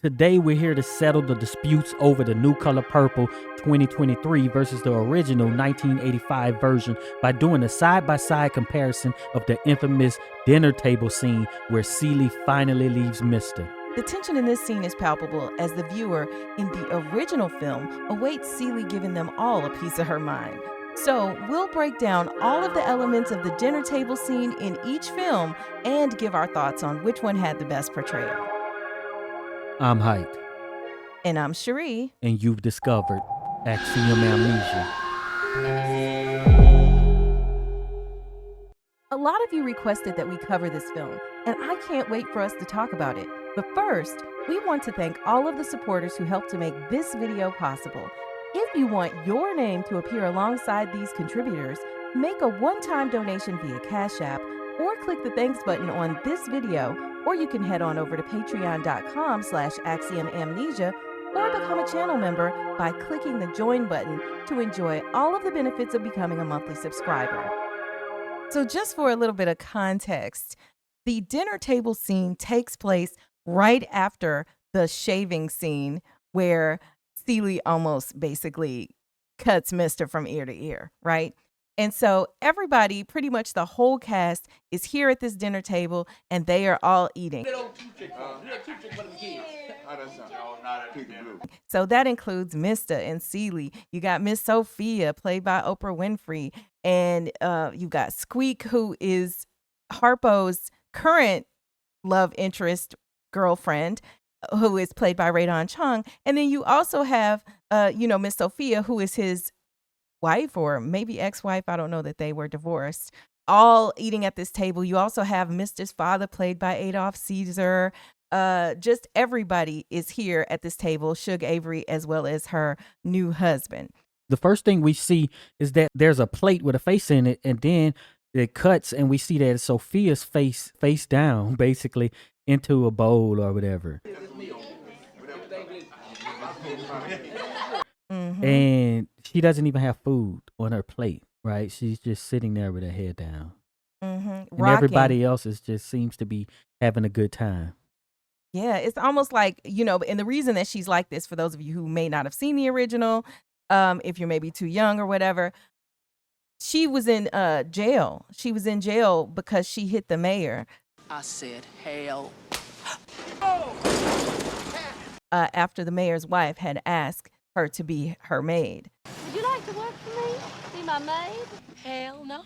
Today, we're here to settle the disputes over the New Color Purple 2023 versus the original 1985 version by doing a side-by-side comparison of the infamous dinner table scene where Celie finally leaves Mr. The tension in this scene is palpable as the viewer in the original film awaits Celie giving them all a piece of her mind. So we'll break down all of the elements of the dinner table scene in each film and give our thoughts on which one had the best portrayal. I'm Heit. And I'm Cheri. And you've discovered Axiom Amnesia. A lot of you requested that we cover this film, and I can't wait for us to talk about it. But first, we want to thank all of the supporters who helped to make this video possible. If you want your name to appear alongside these contributors, make a one-time donation via Cash App or click the thanks button on this video, or you can head on over to patreon.com/Axiom Amnesia or become a channel member by clicking the join button to enjoy all of the benefits of becoming a monthly subscriber. So just for a little bit of context, the dinner table scene takes place right after the shaving scene where Celie almost basically cuts Mr. from ear to ear, right? And so everybody, pretty much the whole cast, is here at this dinner table and they are all eating. So that includes Mr. and Celie. You got Miss Sophia, played by Oprah Winfrey, and you got Squeak, who is Harpo's current love interest girlfriend, who is played by Radon Chung. And then you also have, Miss Sophia, who is his wife or maybe ex-wife. I don't know that they were divorced. All eating at this table. You also have Mr.'s father, played by Adolph Caesar. Just everybody is here at this table, Suge Avery, as well as her new husband. The first thing we see is that there's a plate with a face in it, and then it cuts and we see that it's Sophia's face down, basically, into a bowl or whatever. Mm-hmm. And she doesn't even have food on her plate, right? She's just sitting there with her head down. Mm-hmm. And everybody else just seems to be having a good time. Yeah, it's almost like, and the reason that she's like this, for those of you who may not have seen the original, if you're maybe too young or whatever, she was in jail. She was in jail because she hit the mayor. I said, hell. After the mayor's wife had asked her to be her maid. Would you like to work for me? Be my maid? Hell no.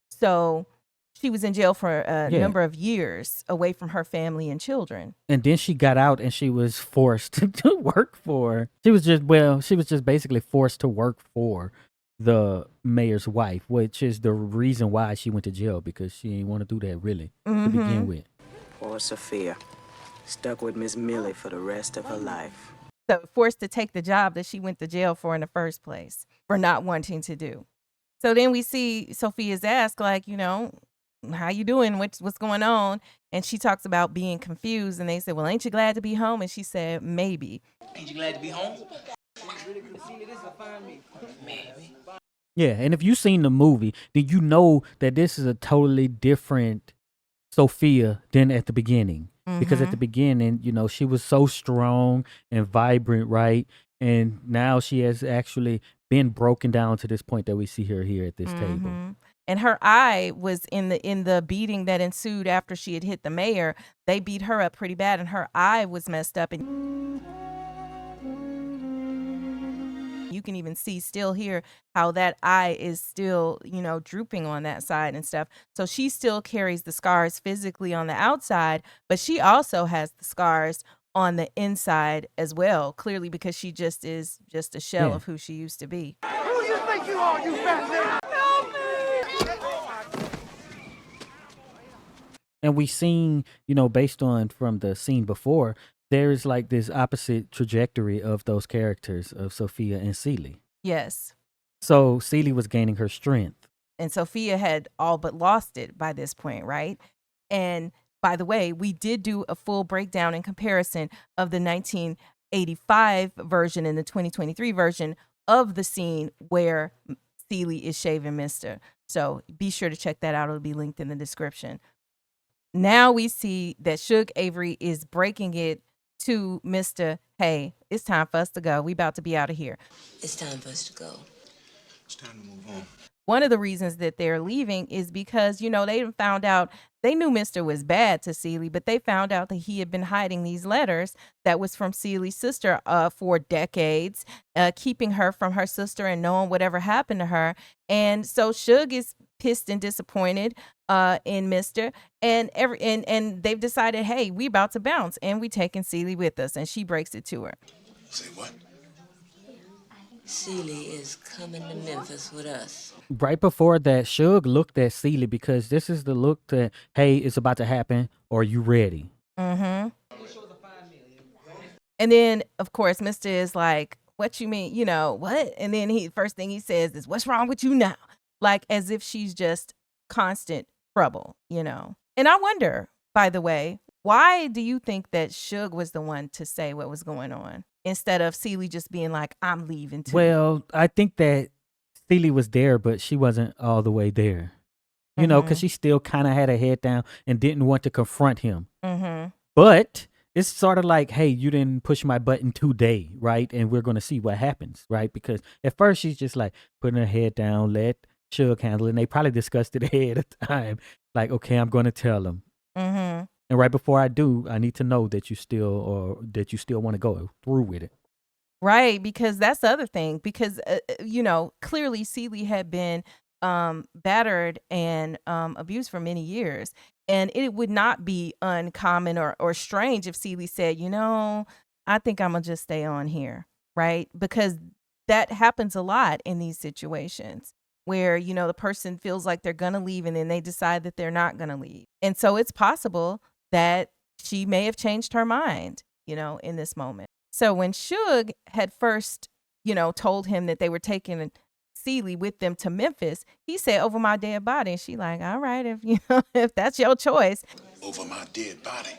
So she was in jail for a number of years away from her family and children. And then she got out and she was forced to work for, she was just basically forced to work for the mayor's wife, which is the reason why she went to jail, because she didn't want to do that really to begin with. Poor Sophia, stuck with Miss Millie for the rest of her life. So forced to take the job that she went to jail for in the first place, for not wanting to do. So then we see Sophia's asked, like, how you doing? What's going on? And she talks about being confused. And they said, well, ain't you glad to be home? And she said, maybe. Ain't you glad to be home? Maybe. Yeah, and if you've seen the movie, then you know that this is a totally different Sophia than at the beginning. Because at the beginning, she was so strong and vibrant, right? And now she has actually been broken down to this point that we see her here at this table. And her eye was in the beating that ensued after she had hit the mayor. They beat her up pretty bad, and her eye was messed up. And you can even see still here how that eye is still, drooping on that side and stuff. So she still carries the scars physically on the outside, but she also has the scars on the inside as well, clearly because she just is just a shell of who she used to be. Who you think you are, you fat nigga? Help me! And we seen, based on from the scene before, there's like this opposite trajectory of those characters of Sophia and Celie. Yes. So Celie was gaining her strength. And Sophia had all but lost it by this point, right? And by the way, we did do a full breakdown and comparison of the 1985 version and the 2023 version of the scene where Celie is shaving Mr. So be sure to check that out. It'll be linked in the description. Now we see that Suge Avery is breaking it to Mr. Hey, it's time for us to go. We about to be out of here. It's time for us to go. It's time to move on. One of the reasons that they're leaving is because, they found out, they knew Mr. was bad to Celie, but they found out that he had been hiding these letters that was from Celie's sister for decades, keeping her from her sister and knowing whatever happened to her. And so Suge is pissed and disappointed in Mr. And they've decided, hey, we about to bounce and we taking Celie with us. And she breaks it to her. Say what? Celie is coming to Memphis with us. Right before that, Suge looked at Celie because this is the look that, hey, it's about to happen. Are you ready? Mm-hmm. And then, of course, Mr. is like, what you mean? What? And then first thing he says is, what's wrong with you now? Like as if she's just constant trouble, And I wonder, by the way, why do you think that Suge was the one to say what was going on instead of Celie just being like, I'm leaving too? Well, I think that Celie was there, but she wasn't all the way there. Because she still kind of had her head down and didn't want to confront him. Mm-hmm. But it's sort of like, hey, you didn't push my button today, right? And we're going to see what happens, right? Because at first she's just like putting her head down, let Suge handle it. And they probably discussed it ahead of time. Like, okay, I'm going to tell him. Mm-hmm. And right before I do, I need to know that you still want to go through with it. Right, because that's the other thing. Because, clearly Celie had been battered and abused for many years. And it would not be uncommon or strange if Celie said, I think I'm going to just stay on here, right? Because that happens a lot in these situations where, the person feels like they're going to leave and then they decide that they're not going to leave. And so it's possible that she may have changed her mind, in this moment. So when Suge had first, told him that they were taking Celie with them to Memphis, he said, over my dead body. And she like, all right, if that's your choice. Over my dead body.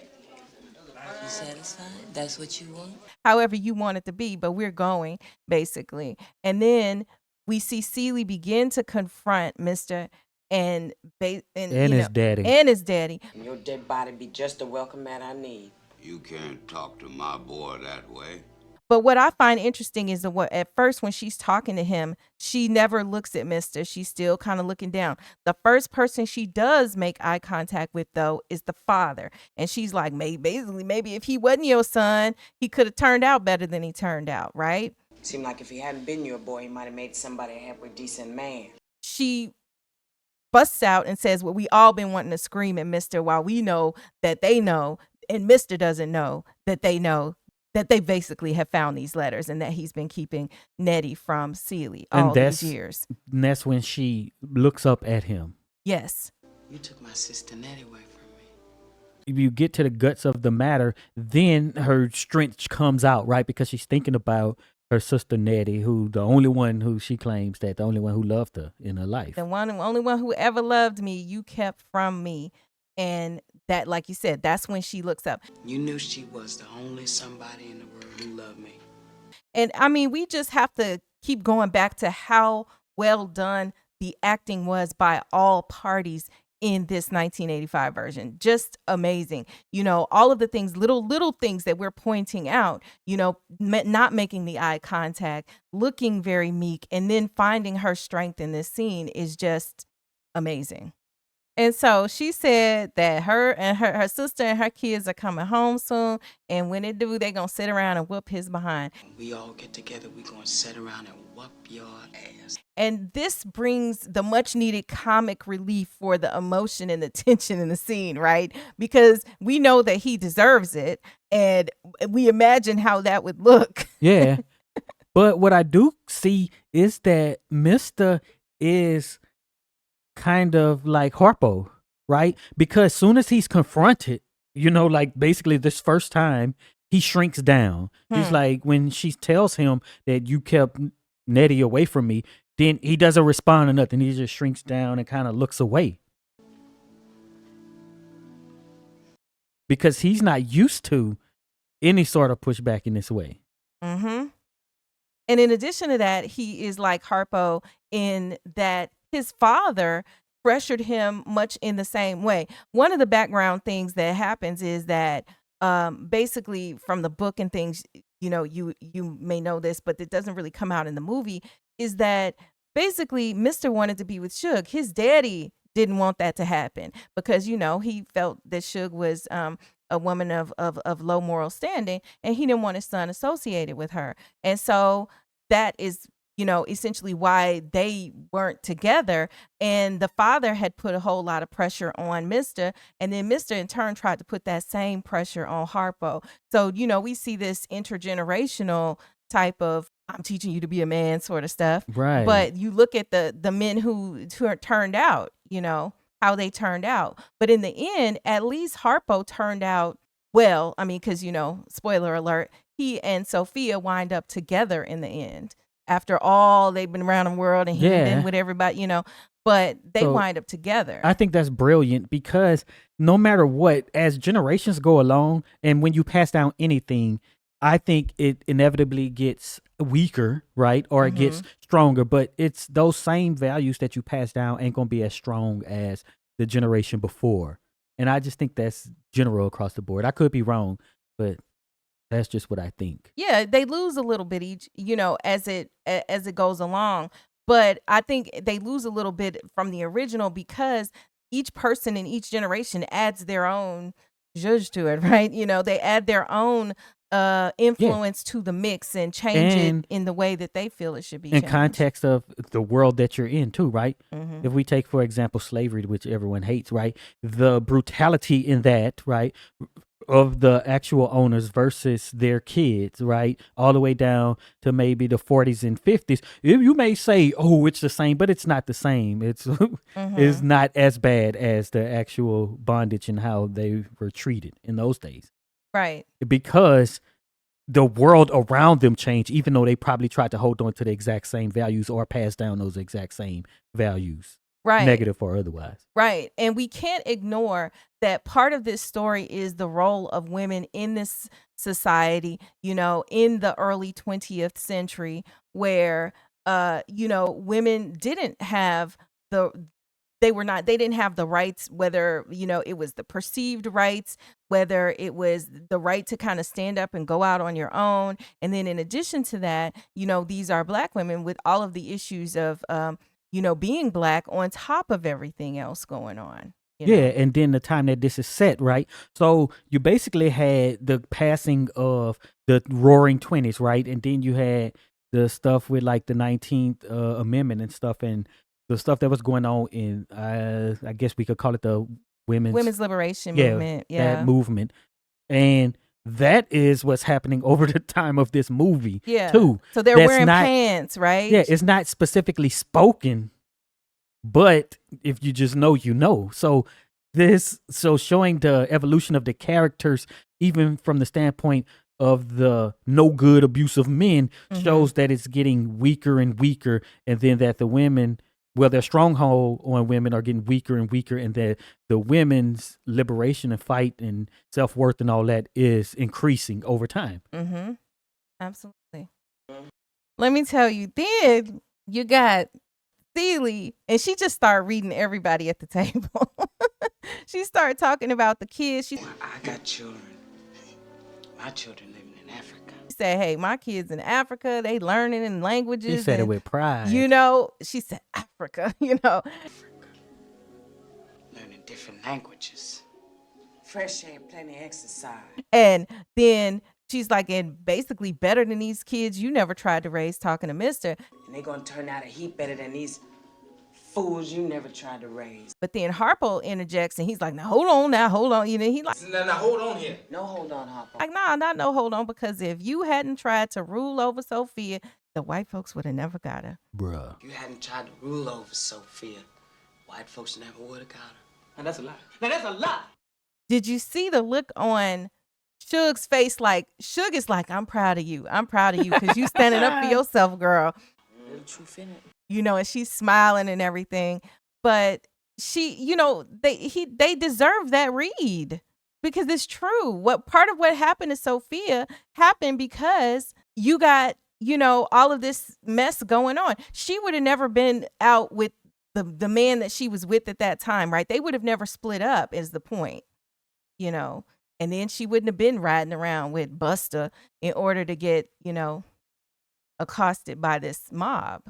You satisfied? That's what you want? However you want it to be, but we're going, basically. And then we see Celie begin to confront Mr. and his daddy. And his daddy. And your dead body be just the welcome mat I need. You can't talk to my boy that way. But what I find interesting is that at first when she's talking to him, she never looks at Mr. She's still kind of looking down. The first person she does make eye contact with, though, is the father. And she's like, maybe if he wasn't your son, he could have turned out better than he turned out, right? Seemed like if he hadn't been your boy, he might have made somebody a halfway decent man. She busts out and says, well, we all been wanting to scream at Mr. while we know that they know, and Mr. doesn't know that they know that they basically have found these letters and that he's been keeping Nettie from Celie all these years. And that's when she looks up at him. Yes. You took my sister Nettie away from me. If you get to the guts of the matter, then her strength comes out, right? Because she's thinking about her sister Nettie, the only one who she claims that the only one who loved her in her life. The only one who ever loved me, you kept from me. And that, like you said, that's when she looks up. You knew she was the only somebody in the world who loved me. And I mean, we just have to keep going back to how well done the acting was by all parties in this 1985 version. Just amazing. All of the things, little things that we're pointing out, not making the eye contact, looking very meek, and then finding her strength in this scene is just amazing. And so she said that her sister and her kids are coming home soon. And when they do, they're going to sit around and whoop his behind. When we all get together, we're going to sit around and whoop your ass. And this brings the much needed comic relief for the emotion and the tension in the scene, right? Because we know that he deserves it. And we imagine how that would look. Yeah. But what I do see is that Mr. is kind of like Harpo, right? Because soon as he's confronted, like basically this first time, he shrinks down. He's like, when she tells him that you kept Nettie away from me, then he doesn't respond to nothing. He just shrinks down and kind of looks away. Because he's not used to any sort of pushback in this way. Mm-hmm. And in addition to that, he is like Harpo in that his father pressured him much in the same way. One of the background things that happens is that basically from the book and things, you may know this, but it doesn't really come out in the movie, is that basically Mr. wanted to be with Suge. His daddy didn't want that to happen because, he felt that Suge was a woman of low moral standing, and he didn't want his son associated with her. And so that is, essentially why they weren't together. And the father had put a whole lot of pressure on Mr. And then Mr. in turn tried to put that same pressure on Harpo. So, we see this intergenerational type of I'm teaching you to be a man sort of stuff. Right. But you look at the men who turned out, how they turned out. But in the end, at least Harpo turned out well. I mean, because, spoiler alert, he and Sophia wind up together in the end. After all, they've been around the world and he's been with everybody, but they wind up together. I think that's brilliant because no matter what, as generations go along and when you pass down anything, I think it inevitably gets weaker, right? Or it gets stronger, but it's those same values that you pass down ain't going to be as strong as the generation before. And I just think that's general across the board. I could be wrong, but that's just what I think. Yeah, they lose a little bit each, as it goes along. But I think they lose a little bit from the original because each person in each generation adds their own zhuzh to it, right? They add their own influence to the mix and change it in the way that they feel it should be in changed. context of the world that you're in too, right? Mhm. If we take, for example, slavery, which everyone hates, right? The brutality in that, right, of the actual owners versus their kids, right? All the way down to maybe the 40s and 50s. You may say, oh, it's the same, but it's not the same. It's it's not as bad as the actual bondage and how they were treated in those days. Right. Because the world around them changed, even though they probably tried to hold on to the exact same values or pass down those exact same values. Right. Negative or otherwise. Right. And we can't ignore that part of this story is the role of women in this society, in the early 20th century where, women didn't have they didn't have the rights, whether, it was the perceived rights, whether it was the right to kind of stand up and go out on your own. And then in addition to that, these are Black women with all of the issues of, being Black on top of everything else going on. Yeah, and then the time that this is set, right? So you basically had the passing of the Roaring 20s, right? And then you had the stuff with like the 19th Amendment and stuff, and the stuff that was going on in, I guess we could call it the women's liberation movement. Yeah, that movement. And that is what's happening over the time of this movie, too. So they're wearing pants, right? Yeah, it's not specifically spoken, but if you just know, you know. So showing the evolution of the characters, even from the standpoint of the no good abusive men, shows that it's getting weaker and weaker, and then that the women, their stronghold on women are getting weaker and weaker, and that the women's liberation and fight and self-worth and all that is increasing over time. Mm-hmm. Absolutely. Let me tell you, then you got Celie, and she just started reading everybody at the table. She started talking about the kids. I got children. My children living in Africa. She said, hey, my kids in Africa, they learning in languages. She said it with pride. She said Africa, Africa. Learning different languages. Fresh air, plenty of exercise. And then she's like, and basically better than these kids you never tried to raise, talking to Mr. And they gonna turn out a heap better than these fools you never tried to raise. But then Harpo interjects and he's like, now hold on. He like, Now hold on here. No hold on, Harpo. Like, nah, not no hold on, because if you hadn't tried to rule over Sophia, the white folks would have never got her. Bruh. If you hadn't tried to rule over Sophia, white folks never would have got her. Now that's a lie. Now that's a lie. Did you see the look on Suge's face? Like, Suge is like, I'm proud of you. I'm proud of you because you standing up for yourself, girl. Little truth in it. And she's smiling and everything. But she, they deserve that read because it's true. Part of what happened to Sophia happened because you got, all of this mess going on. She would have never been out with the man that she was with at that time, right? They would have never split up, is the point, And then she wouldn't have been riding around with Buster in order to get, accosted by this mob.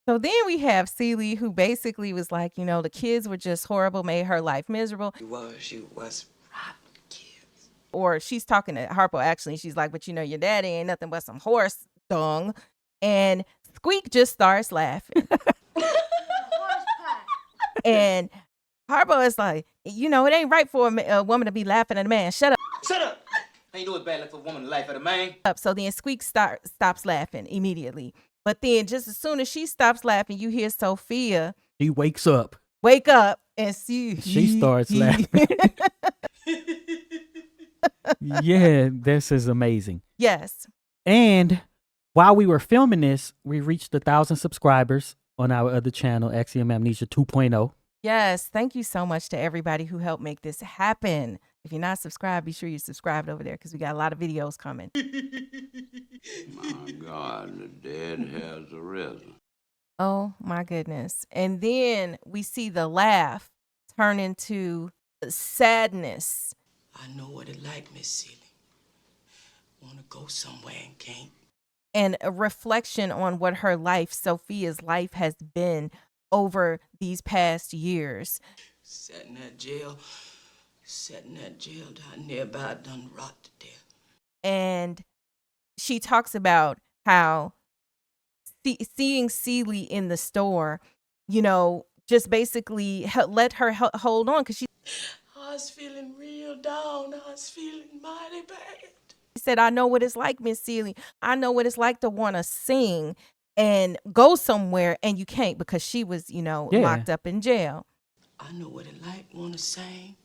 So then we have Celie, who basically was like, the kids were just horrible, made her life miserable. You was rotten kids. Or she's talking to Harpo, actually. She's like, but your daddy ain't nothing but some horse dung. And Squeak just starts laughing. And Harpo is like, it ain't right for a woman to be laughing at a man. Shut up. Shut up! Ain't no bad luck for a woman to laugh at a man. So then Squeak stops laughing immediately. But then just as soon as she stops laughing, you hear Sophia. He wakes up. Wake up and see. She starts laughing. Yeah, this is amazing. Yes. And while we were filming this, we reached 1,000 subscribers on our other channel, Axiom Amnesia 2.0. Yes. Thank you so much to everybody who helped make this happen. If you're not subscribed, be sure you're subscribed over there because we got a lot of videos coming. My God, the dead has arisen. Oh, my goodness. And then we see the laugh turn into sadness. I know what it like, Miss Celie. Want to go somewhere and can't. And a reflection on what her life, Sophia's life, has been over these past years. Sat in that jail down there about done rot to death. And she talks about how seeing Celie in the store, just basically let her hold on because I was feeling real down. I was feeling mighty bad. She said, I know what it's like, Miss Celie. I know what it's like to want to sing and go somewhere and you can't because she was, locked up in jail. I know what it like, want to sing,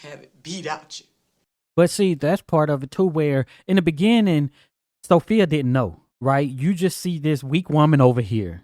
have it beat out you. But see, that's part of it too, where in the beginning, Sophia didn't know, right? You just see this weak woman over here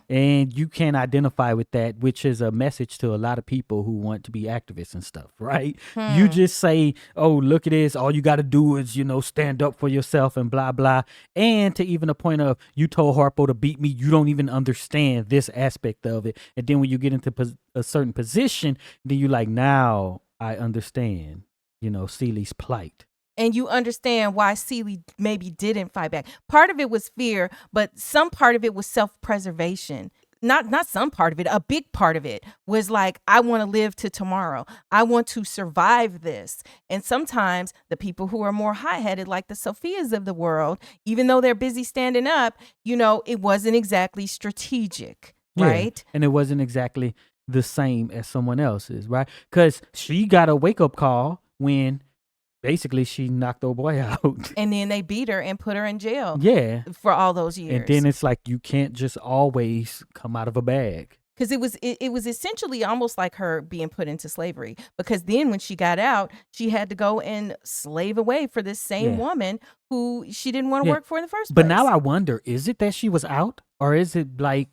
and you can't identify with that, which is a message to a lot of people who want to be activists and stuff, right? You just say, oh, look at this. All you got to do is, stand up for yourself and blah, blah. And to even the point of you told Harpo to beat me, you don't even understand this aspect of it. And then when you get into a certain position, then you like, now I understand, Celie's plight. And you understand why Celie maybe didn't fight back. Part of it was fear, but some part of it was self-preservation. Not some part of it. A big part of it was like, I want to live to tomorrow. I want to survive this. And sometimes the people who are more hot-headed, like the Sophias of the world, even though they're busy standing up, it wasn't exactly strategic, right? And it wasn't exactly the same as someone else's, right? Because she got a wake-up call when basically she knocked the boy out. And then they beat her and put her in jail. Yeah. For all those years. And then it's like you can't just always come out of a bag. Because it was essentially almost like her being put into slavery. Because then when she got out, she had to go and slave away for this same woman who she didn't want to work for in the first place. But now I wonder, is it that she was out? Or is it like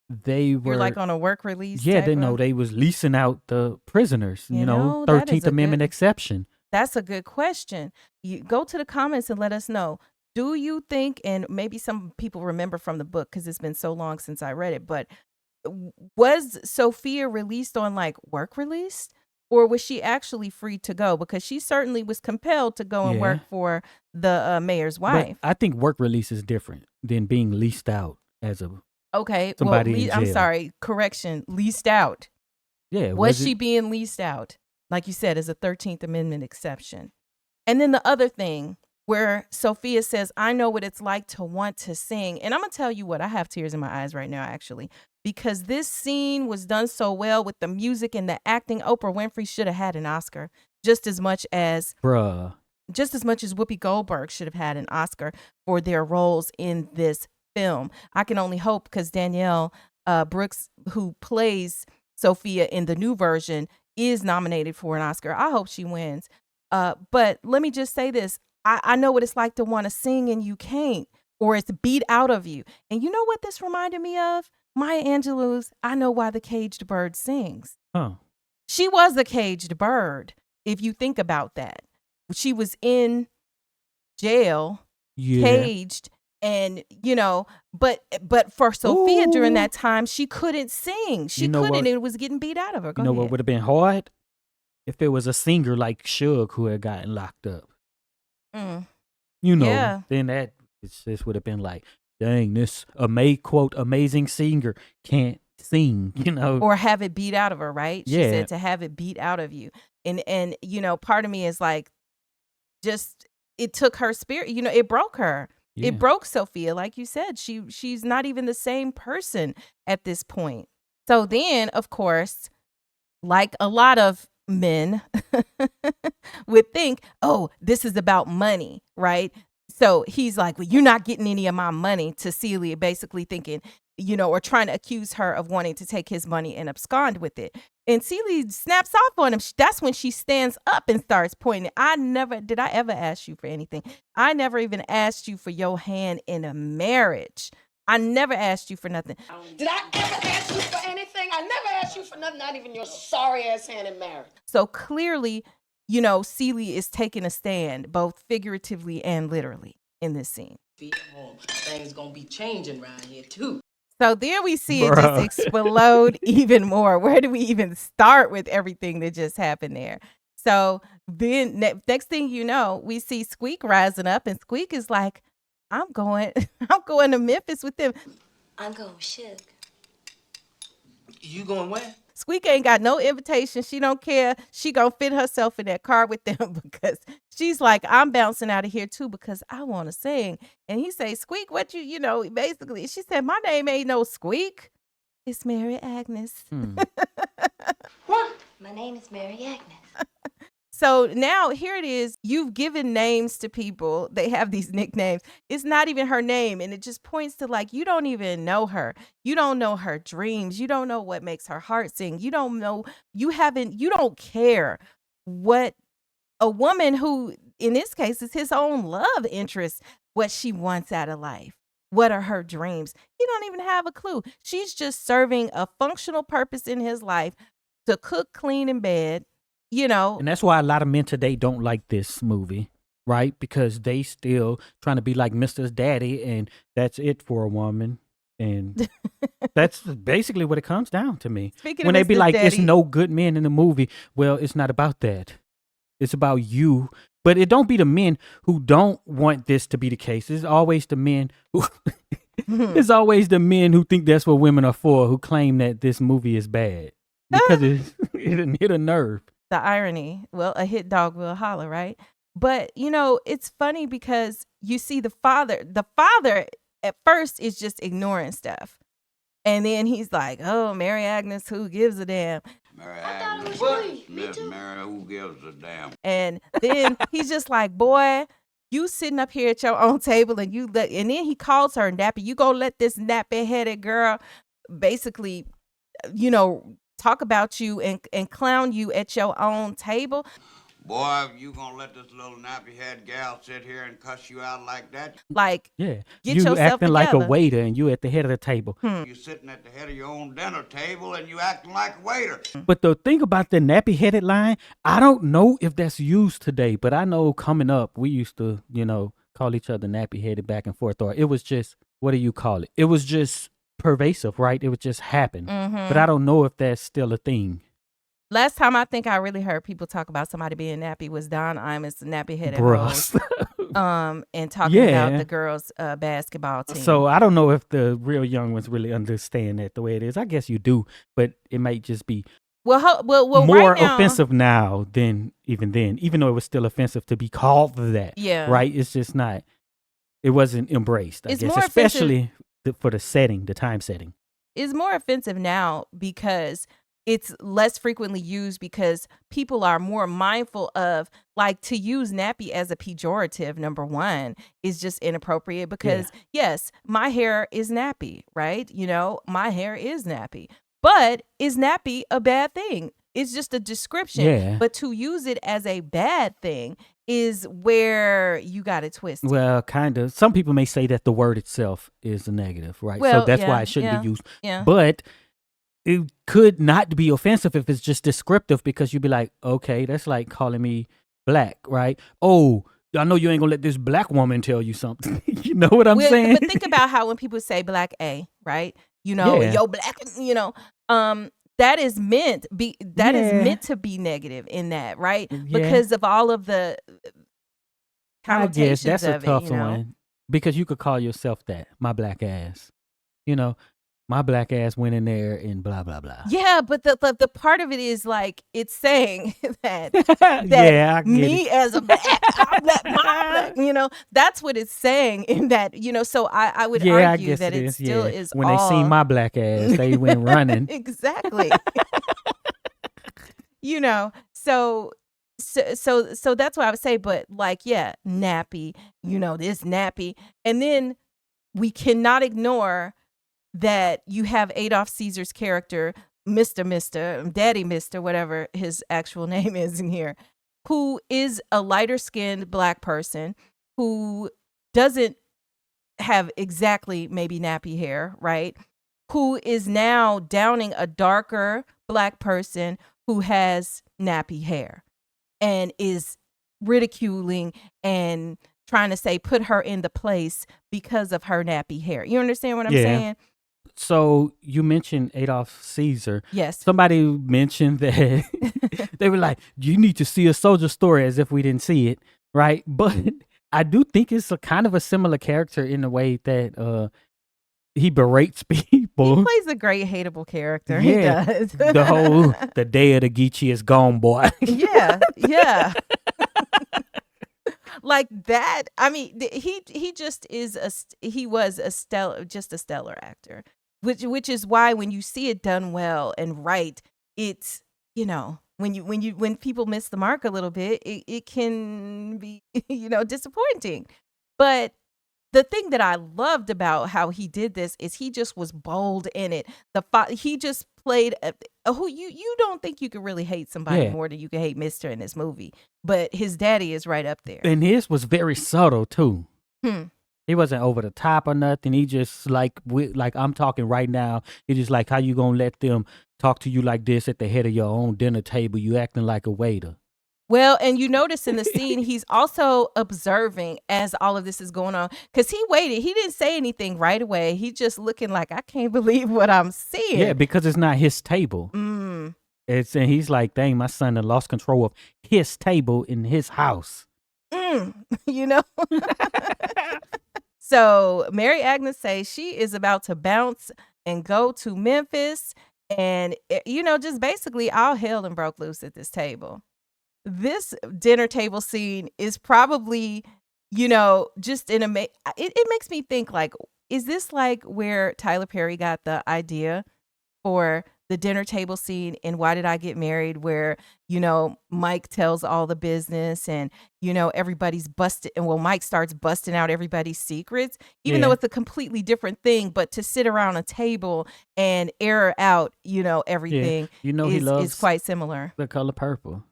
they were... You're like on a work release? Yeah, they was leasing out the prisoners, 13th Amendment exception. That's a good question. You go to the comments and let us know. Do you think, and maybe some people remember from the book because it's been so long since I read it, but was Sophia released on like work release or was she actually free to go? Because she certainly was compelled to go and work for the mayor's wife. But I think work release is different than being leased out as a somebody in jail. I'm sorry, correction, leased out. Yeah. Was she being leased out? Like you said, is a 13th Amendment exception. And then the other thing where Sophia says, I know what it's like to want to sing. And I'm going to tell you what, I have tears in my eyes right now, actually, because this scene was done so well with the music and the acting. Oprah Winfrey should have had an Oscar just as much as Whoopi Goldberg should have had an Oscar for their roles in this film. I can only hope because Danielle Brooks, who plays Sophia in the new version, is nominated for an Oscar. I hope she wins. But let me just say this. I know what it's like to want to sing and you can't, or it's beat out of you. And you know what this reminded me of? Maya Angelou's I Know Why the Caged Bird Sings. Oh. She was a caged bird, if you think about that. She was in jail, caged, and, but for Sophia during that time, she couldn't sing. She couldn't. It was getting beat out of her. Go ahead. What would have been hard? if it was a singer like Suge who had gotten locked up, Mm. you know, Yeah. then this would have been like, dang, this quote amazing singer can't sing, you know. Or have it beat out of her, right? She Yeah. said to have it beat out of you. And you know, part of me is like, just it took her spirit, you know, it broke her. Yeah. It broke Sophia. Like you said, she's not even the same person at this point. So then, of course, like a lot of men would think, oh, this is about money, right? So he's like, well, you're not getting any of my money, to Celia, basically thinking, you know, or trying to accuse her of wanting to take his money and abscond with it. And Celie snaps off on him. That's when she stands up and starts pointing. Did I ever ask you for anything? I never even asked you for your hand in a marriage. I never asked you for nothing. Did I ever ask you for anything? I never asked you for nothing, not even your sorry ass hand in marriage. So clearly, you know, Celie is taking a stand, both figuratively and literally, in this scene. Things gonna be changing around here too. So there we see it just explode even more. Where do we even start with everything that just happened there? So then next thing you know, we see Squeak rising up, and Squeak is like, I'm going to Memphis with them. I'm going with Suge. You going where? Squeak ain't got no invitation. She don't care. She gonna fit herself in that car with them because she's like, I'm bouncing out of here too because I want to sing. And he say, Squeak, what you know, basically, she said, my name ain't no Squeak. It's Mary Agnes. What? My name is Mary Agnes. So now here it is. You've given names to people. They have these nicknames. It's not even her name. And it just points to like, you don't even know her. You don't know her dreams. You don't know what makes her heart sing. You don't know, you don't care what a woman who, in this case, is his own love interest, what she wants out of life. What are her dreams? He don't even have a clue. She's just serving a functional purpose in his life to cook, clean, and bed. You know, And that's why a lot of men today don't like this movie, right? Because they still trying to be like Mr. Daddy, and that's it for a woman. And that's basically what it comes down to me. Speaking When of they be Mr. like, it's Daddy- no good men in the movie. Well, it's not about that. It's about you. But it don't be the men who don't want this to be the case. It's always the men who it's always the men who think that's what women are for, who claim that this movie is bad. Because it hit a nerve. the irony. Well, a hit dog will holler, right? But, you know, it's funny because you see the father at first is just ignoring stuff. And then he's like, oh, Mary Agnes, who gives a damn? Mary thought it Agnes, was me. Miss Mary, who gives a damn? And then he's just like, boy, you sitting up here at your own table and and then he calls her nappy. You go let this nappy headed girl basically, you know, talk about you and clown you at your own table. Boy, if you gonna let this little nappy-head gal sit here and cuss you out like that, Like, Yeah. get you yourself acting like a together. waiter and you at the head of the table. you sitting at the head of your own dinner table and you acting like a waiter. But the thing about the nappy-headed line, I don't know if that's used today, but I know coming up, we used to, you know, call each other nappy-headed back and forth, or it was just, what do you call it? It was just pervasive, right? It would just happen. But I don't know if that's still a thing. Last time I think I really heard people talk about somebody being nappy was Don Imus, nappy headed Bruh. and talking about Yeah. the girls' basketball team. So I don't know if the real young ones really understand that the way it is. I guess you do, but it might just be well, more right now, offensive now than even then, even though it was still offensive to be called that. Yeah. Right? It's just not, it wasn't embraced, I It's guess, more especially for the setting, the time setting. It's more offensive now because it's less frequently used because people are more mindful of, like, to use nappy as a pejorative, number one, is just inappropriate because, yes, my hair is nappy, right? You know, my hair is nappy. But is nappy a bad thing? It's just a description. Yeah. But to use it as a bad thing is where you got it twisted. Well, kind of. Some people may say that the word itself is a negative, right? Well, so that's yeah, why it shouldn't yeah, be used. yeah. But it could not be offensive if it's just descriptive, because you'd be like, okay, that's like calling me black, right? Oh, I know you ain't gonna let this black woman tell you something. You know what I'm saying? But think about how when people say black A, right? You know, Yeah. yo black, you know, that is meant Yeah. meant to be negative in that, right? Yeah. Because of all of the I guess connotations that's a of it, tough you know. one because you could call yourself that, my black ass. You know, my black ass went in there and blah blah blah. Yeah, but the part of it is like it's saying that Yeah, I get me it. as a black, I'm black, my black, you know, that's what it's saying in that, you know. So I would Yeah, I argue guess that it it is. still Yeah, is when they seen all my black ass, they went running. exactly. You know, so that's what I would say. But like, yeah, nappy, you know, this nappy, and then we cannot ignore that you have Adolf Caesar's character, Mr. Daddy Mr., whatever his actual name is in here, who is a lighter skinned black person who doesn't have exactly maybe nappy hair, right? Who is now downing a darker black person who has nappy hair and is ridiculing and trying to say put her in the place because of her nappy hair. You understand what I'm Yeah. saying? So you mentioned Adolf Caesar. Yes. Somebody mentioned that they were like, "You need to see a soldier story," as if we didn't see it, right? But I do think it's a kind of a similar character in the way that he berates people. He plays a great hateable character. Yeah. He does. The day of the Geechee is gone, boy. Yeah. Like that. I mean, he just is he was a stellar actor, which is why when you see it done well and right, it's, you know, when people miss the mark a little bit, it can be, you know, disappointing. But the thing that I loved about how he did this is he just was bold in it. He just played who you don't think you could really hate somebody Yeah. more than you could hate Mr. in this movie, but his daddy is right up there. And his was very subtle too. Hmm. He wasn't over the top or nothing. He just like I'm talking right now. He just like, how you gonna let them talk to you like this at the head of your own dinner table? You acting like a waiter. Well, and you notice in the scene, he's also observing as all of this is going on, because he waited. He didn't say anything right away. He just looking like, I can't believe what I'm seeing. Yeah, because it's not his table. Mm. And he's like, dang, my son had lost control of his table in his house. You know? So Mary Agnes says she is about to bounce and go to Memphis. And, you know, just basically all hell and broke loose at this table. This dinner table scene is probably, you know, just it makes me think like, is this like where Tyler Perry got the idea for the dinner table scene in Why Did I Get Married, where, you know, Mike tells all the business and, you know, everybody's busted. And well, Mike starts busting out everybody's secrets, even though it's a completely different thing. But to sit around a table and air out, you know, everything You know, is he loves quite similar. the color purple.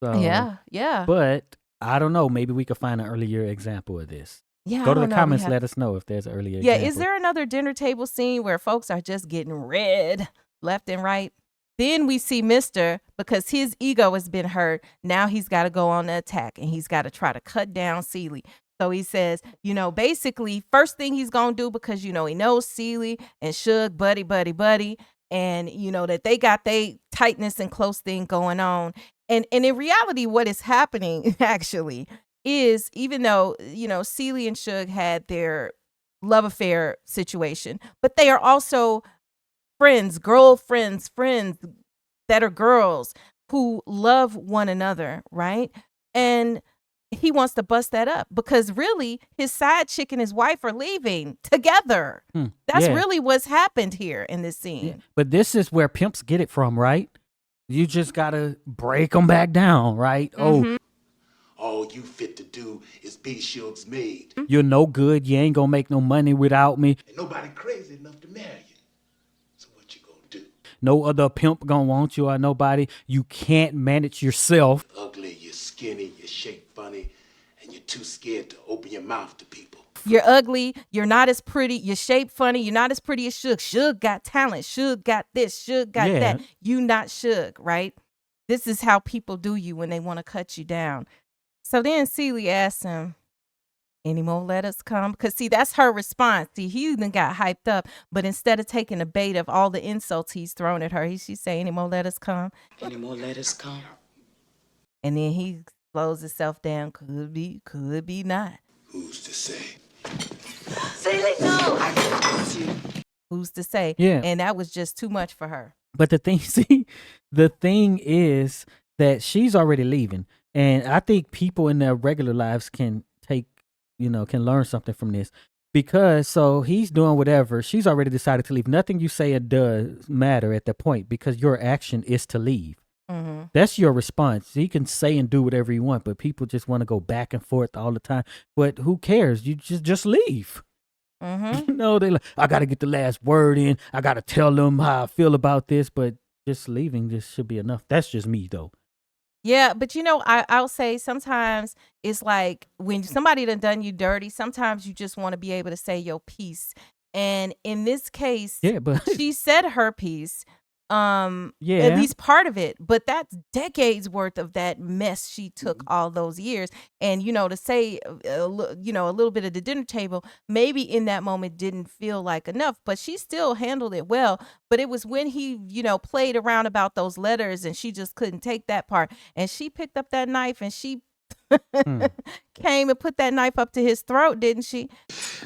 So, Yeah. But I don't know. Maybe we could find an earlier example of this. Yeah, Go I to the don't know. comments. Let us know if there's an earlier Yeah, example. is there another dinner table scene where folks are just getting red left and right? Then we see Mr. because his ego has been hurt. Now he's got to go on the attack and he's got to try to cut down Celie. So he says, you know, basically first thing he's going to do, because, you know, he knows Celie and Suge, buddy. And, you know, that they got their tightness and close thing going on. And in reality, what is happening actually is, even though, you know, Celie and Suge had their love affair situation, but they are also friends, girlfriends, friends that are girls who love one another, right? And he wants to bust that up because really his side chick and his wife are leaving together. That's really what's happened here in this scene. Yeah. But this is where pimps get it from, right? You just got to break them back down, right? Mm-hmm. All you fit to do is be Suge's maid. You're no good. You ain't going to make no money without me. And nobody crazy enough to marry you. So what you gonna do? No other pimp gonna want you or nobody. You can't manage yourself. Ugly, you're skinny, you're shaped funny, and you're too scared to open your mouth to people. You're ugly. You're not as pretty. You're shaped funny. You're not as pretty as Suge. Suge got talent. Suge got this. Suge got that. You not Suge, right? This is how people do you when they want to cut you down. So then Celie asks him, Any more letters come? Because, see, that's her response. See, he even got hyped up, but instead of taking the bait of all the insults he's thrown at her, she say, any more letters come? Any more letters come? And then he slows himself down. Could be not. Who's to say? Celie, no! I can't you. Who's to say? Yeah. And that was just too much for her. But the thing is that she's already leaving. And I think people in their regular lives can can learn something from this. Because so he's doing whatever. She's already decided to leave. Nothing you say or does matter at that point because your action is to leave. Mm-hmm. That's your response. You can say and do whatever you want, but people just want to go back and forth all the time. But who cares? You just leave. Mm-hmm. They like, I got to get the last word in. I got to tell them how I feel about this, but just leaving just should be enough. That's just me, though. Yeah, but I'll say sometimes it's like when somebody done you dirty, sometimes you just want to be able to say your piece. And in this case, Yeah, but she said her piece. At yeah, least part of it, but that's decades worth of that mess she took all those years. And to say a little bit at the dinner table maybe in that moment didn't feel like enough, but she still handled it well. But it was when he played around about those letters and she just couldn't take that part, and she picked up that knife and she came and put that knife up to his throat, didn't she?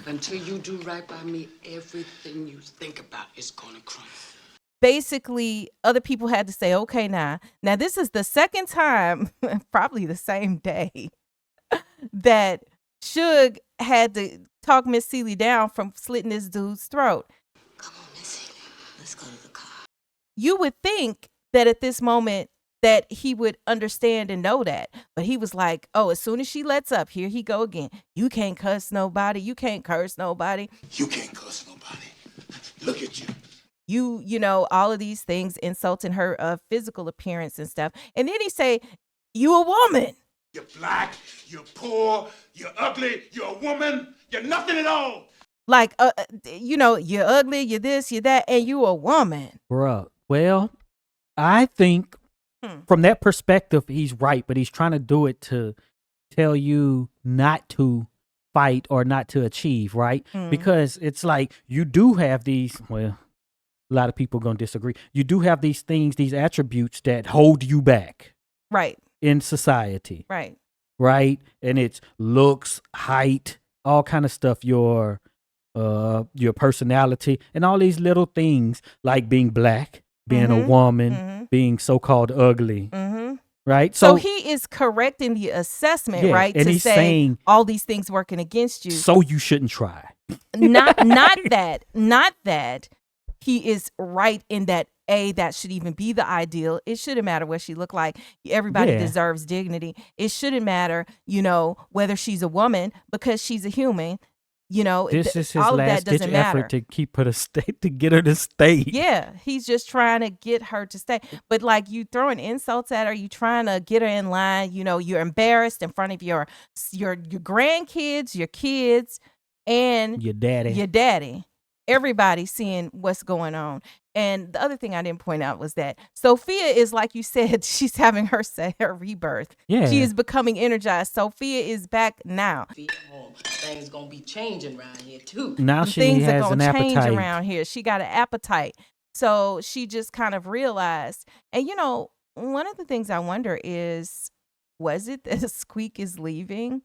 Until you do right by me, everything you think about is gonna crumble. Basically, other people had to say, okay, now this is the second time, probably the same day, that Suge had to talk Miss Celie down from slitting this dude's throat. Come on, Miss Celie. Let's go to the car. You would think that at this moment that he would understand and know that. But he was like, oh, as soon as she lets up, here he go again. You can't cuss nobody. You can't curse nobody. You can't cuss nobody. Look at you. All of these things insulting her physical appearance and stuff. And then he say, you a woman. You're black, you're poor, you're ugly, you're a woman, you're nothing at all. Like, you're ugly, you're this, you're that, and you a woman. Bruh. Well, I think from that perspective, he's right, but he's trying to do it to tell you not to fight or not to achieve, right? Because it's like you do have these, well, a lot of people going to disagree. You do have these things, these attributes that hold you back. Right. In society. Right. Right? And it's looks, height, all kind of stuff, your personality, and all these little things like being black, being a woman, being so-called ugly. Right? So he is correcting the assessment, right? And to he's say saying all these things working against you. So you shouldn't try. Not that he is right in that that should even be the ideal. It shouldn't matter what she looked like. Everybody deserves dignity. It shouldn't matter, whether she's a woman because she's a human. This is his all last of that ditch doesn't matter. effort to keep her to get her to stay. Yeah, he's just trying to get her to stay. But like you throwing insults at her, you trying to get her in line. You're embarrassed in front of your grandkids, your kids, and Your daddy. Everybody seeing what's going on. And the other thing I didn't point out was that Sophia is, like you said, she's having her rebirth. Yeah. She is becoming energized. Sophia is back now. Things gonna be changing around here too. Now she Things has are an gonna change appetite. around here. She got an appetite. So she just kind of realized. And one of the things I wonder is, was it that Squeak is leaving?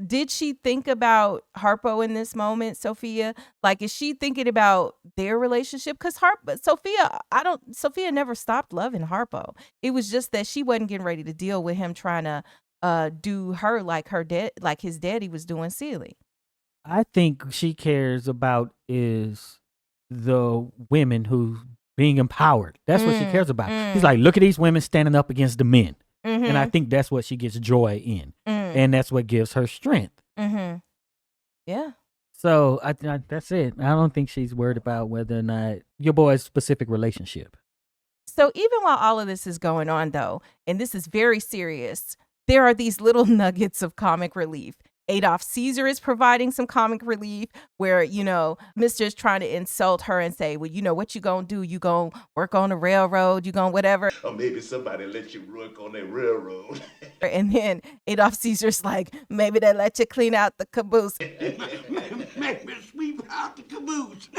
Did she think about Harpo in this moment, Sophia? Like, is she thinking about their relationship? Because Sophia never stopped loving Harpo. It was just that she wasn't getting ready to deal with him trying to do her like his daddy was doing Celie. I think she cares about is the women who being empowered. That's what she cares about. She's like, look at these women standing up against the men. And I think that's what she gets joy in. And that's what gives her strength. Yeah. So I that's it. I don't think she's worried about whether or not your boy's specific relationship. So even while all of this is going on, though, and this is very serious, there are these little nuggets of comic relief. Adolf Caesar is providing some comic relief where, Mr. is trying to insult her and say, well, what you gonna do? You gonna work on the railroad? You gonna whatever? Or maybe somebody let you work on that railroad. And then Adolf Caesar's like, maybe they let you clean out the caboose. Make me sweep out the caboose.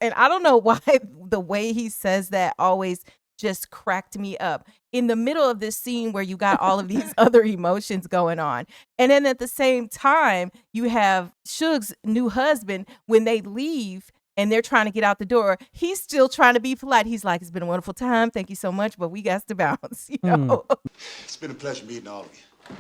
And I don't know why the way he says that always just cracked me up. In the middle of this scene where you got all of these other emotions going on. And then at the same time, you have Suge's new husband, when they leave and they're trying to get out the door, he's still trying to be polite. He's like, it's been a wonderful time. Thank you so much, but we got to bounce, It's been a pleasure meeting all of you.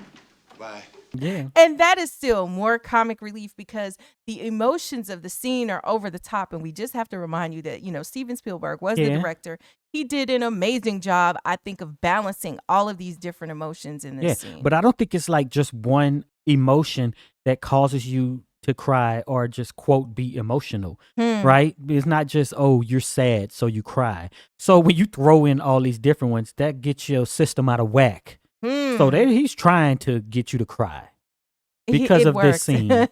Bye. Yeah. And that is still more comic relief because the emotions of the scene are over the top. And we just have to remind you that, Steven Spielberg was the director. He did an amazing job, I think, of balancing all of these different emotions in this scene. But I don't think it's like just one emotion that causes you to cry or just, quote, be emotional, right? It's not just, oh, you're sad, so you cry. So when you throw in all these different ones, that gets your system out of whack. So he's trying to get you to cry because of this scene.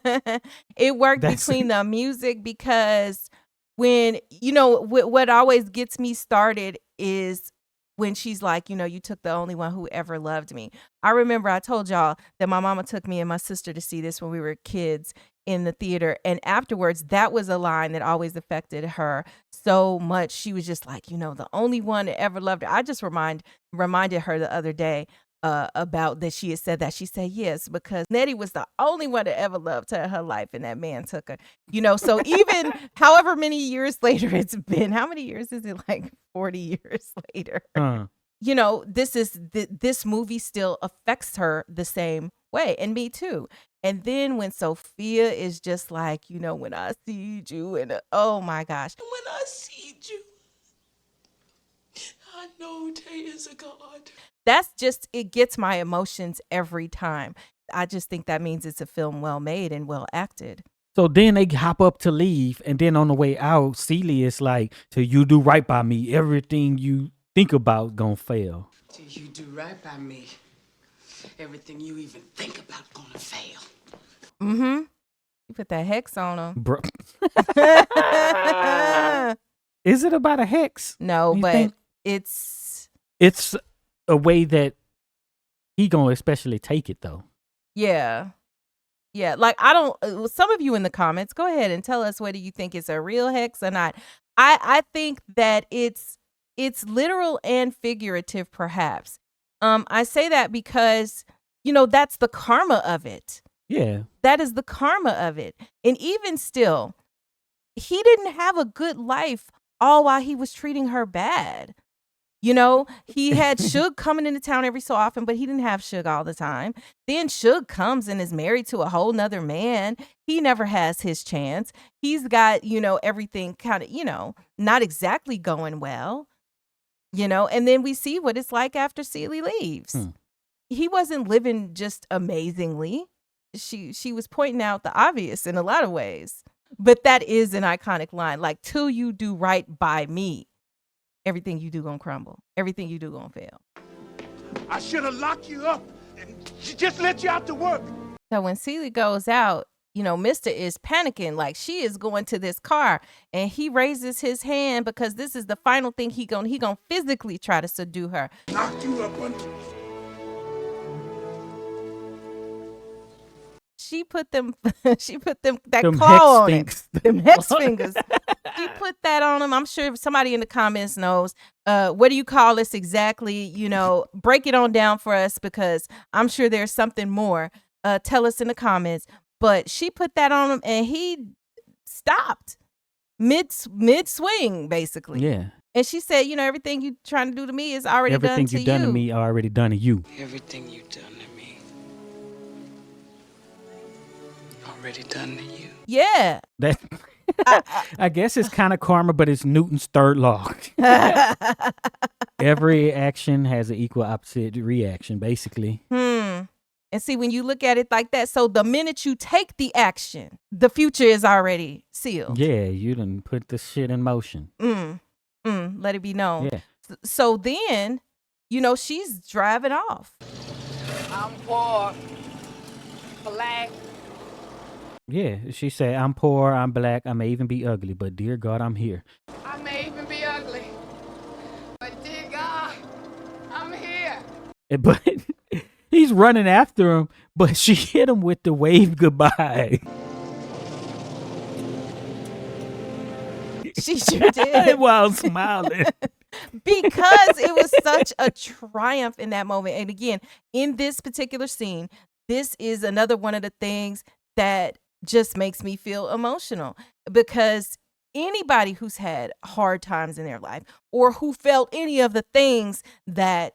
It worked between the music because when, what always gets me started is when she's like, you took the only one who ever loved me. I remember I told y'all that my mama took me and my sister to see this when we were kids in the theater. And afterwards, that was a line that always affected her so much. She was just like, the only one that ever loved her. I just reminded her the other day about that she had said that. She said yes, because Nettie was the only one that ever loved her in her life, and that man took her. So even however many years later it's been, how many years is it? Like 40 years later. This movie still affects her the same way, and me too. And then when Sophia is just like, when I see you, and oh my gosh, When I see you, I know there is a God. That's just, it gets my emotions every time. I just think that means it's a film well made and well acted. So then they hop up to leave, and then on the way out, Celie is like, till you do right by me, everything you think about gonna fail. Till you do right by me, everything you even think about gonna fail. You put that hex on him. Bro. Is it about a hex? No, You but think? it's a way that he gonna especially take it though. yeah. Like I don't. Some of you in the comments, go ahead and tell us whether you think it's a real hex or not. I think that it's literal and figurative, perhaps. I say that because that's the karma of it. Yeah. That is the karma of it. And even still, he didn't have a good life all while he was treating her bad. He had Suge coming into town every so often, but he didn't have Suge all the time. Then Suge comes and is married to a whole nother man. He never has his chance. He's got, everything kind of, not exactly going well, and then we see what it's like after Celie leaves. He wasn't living just amazingly. She was pointing out the obvious in a lot of ways, but that is an iconic line. Like, till you do right by me, everything you do gonna crumble. Everything you do gonna fail. I should have locked you up and just let you out to work. So when Celie goes out, Mr. is panicking, like she is going to this car, and he raises his hand because this is the final thing he gonna physically try to subdue her. Lock you up on. She put that Them claw on hex it. Them hex fingers. She put that on him. I'm sure somebody in the comments knows. What do you call this exactly? Break it on down for us, because I'm sure there's something more. Tell us in the comments. But she put that on him, and he stopped mid swing, basically. Yeah. And she said, everything you trying to do to me is already done to you. Everything you done to me already done to you. Everything you done to me already done to you. Yeah. That I guess it's kind of karma, but it's Newton's third law. Every action has an equal opposite reaction, basically. And see, when you look at it like that, so the minute you take the action, the future is already sealed. Yeah, you done put the shit in motion. Let it be known. Yeah. So then, she's driving off. I'm poor, black, Yeah, she said, "I'm poor, I'm black, I may even be ugly, but dear God, I'm here." I may even be ugly, but dear God, I'm here. But he's running after him, but she hit him with the wave goodbye. She sure did. While smiling. Because it was such a triumph in that moment. And again, in this particular scene, this is another one of the things that just makes me feel emotional, because anybody who's had hard times in their life or who felt any of the things that,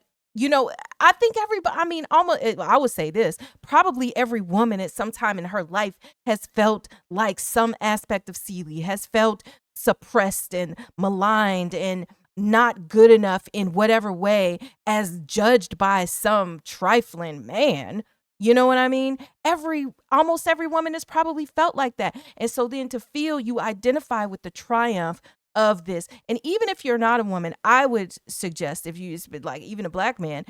I think everybody, almost, I would say this, probably every woman at some time in her life has felt like some aspect of Celie, has felt suppressed and maligned and not good enough in whatever way, as judged by some trifling man. You know what I mean? Almost every woman has probably felt like that. And so then to feel you identify with the triumph of this. And even if you're not a woman, I would suggest, if you like even a black man,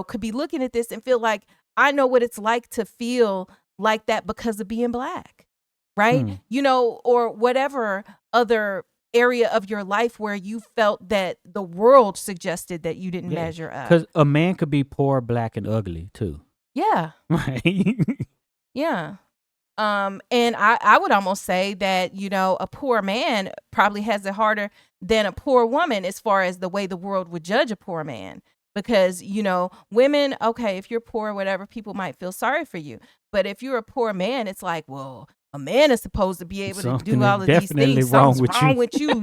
could be looking at this and feel like, I know what it's like to feel like that because of being black. Right? Or whatever other area of your life where you felt that the world suggested that you didn't measure up. Because a man could be poor, black, and ugly too. Yeah. Right. Yeah. And I would almost say that, a poor man probably has it harder than a poor woman as far as the way the world would judge a poor man. Because, women, okay, if you're poor or whatever, people might feel sorry for you. But if you're a poor man, it's like, well, a man is supposed to be able to do all of these things. Something's wrong with you,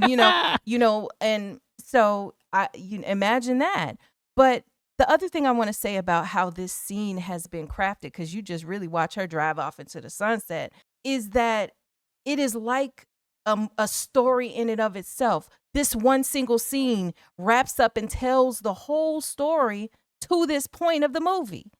and so imagine that. But the other thing I want to say about how this scene has been crafted, because you just really watch her drive off into the sunset, is that it is like a story in and of itself. This one single scene wraps up and tells the whole story to this point of the movie.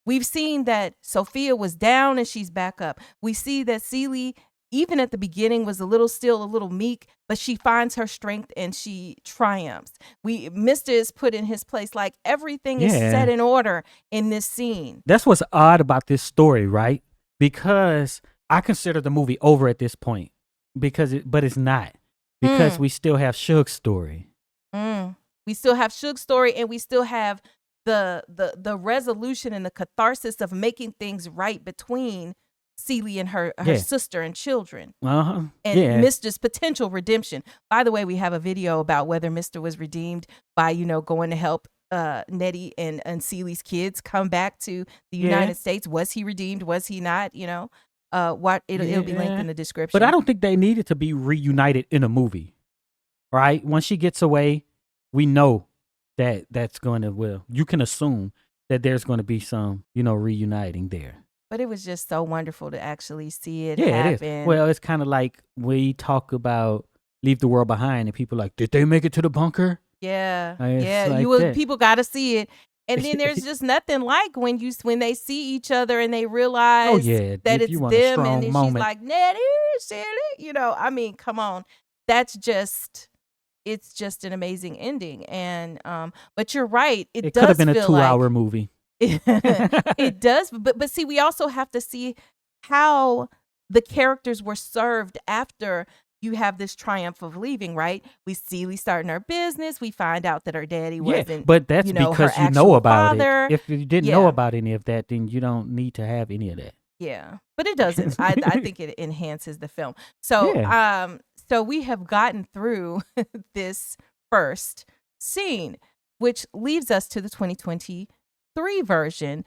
We've seen that Sophia was down and she's back up. We see that Celie, even at the beginning, was still a little meek, but she finds her strength and she triumphs. Mr. is put in his place. Like everything is set in order in this scene. That's what's odd about this story, right? Because I consider the movie over at this point, but it's not, because we still have Suge's story. We still have Suge's story, and we still have the resolution and the catharsis of making things right between Celie and her sister and children. And Mr.'s potential redemption. By the way, we have a video about whether Mr. was redeemed by, going to help Nettie and Celie's kids come back to the United States. Was he redeemed? Was he not? It'll be linked in the description. But I don't think they needed to be reunited in a movie, right? Once she gets away, we know that's going to, you can assume that there's going to be some, reuniting there. But it was just so wonderful to actually see it happen. It is. Well, it's kind of like we talk about Leave the World Behind, and people are like, did they make it to the bunker? Yeah. Like people got to see it. And then there's just nothing like when they see each other and they realize that it's them, and then she's like, Nettie, Celie, come on. It's just an amazing ending. And but you're right, it does could have been a feel 2-hour movie. It does, but see, we also have to see how the characters were served after you have this triumph of leaving, right? We see Celie starting her business. We find out that her daddy wasn't, but that's because you know about father. It. If you didn't know about any of that, then you don't need to have any of that. Yeah, but it doesn't. I think it enhances the film. So, so we have gotten through this first scene, which leaves us to the 2023 version,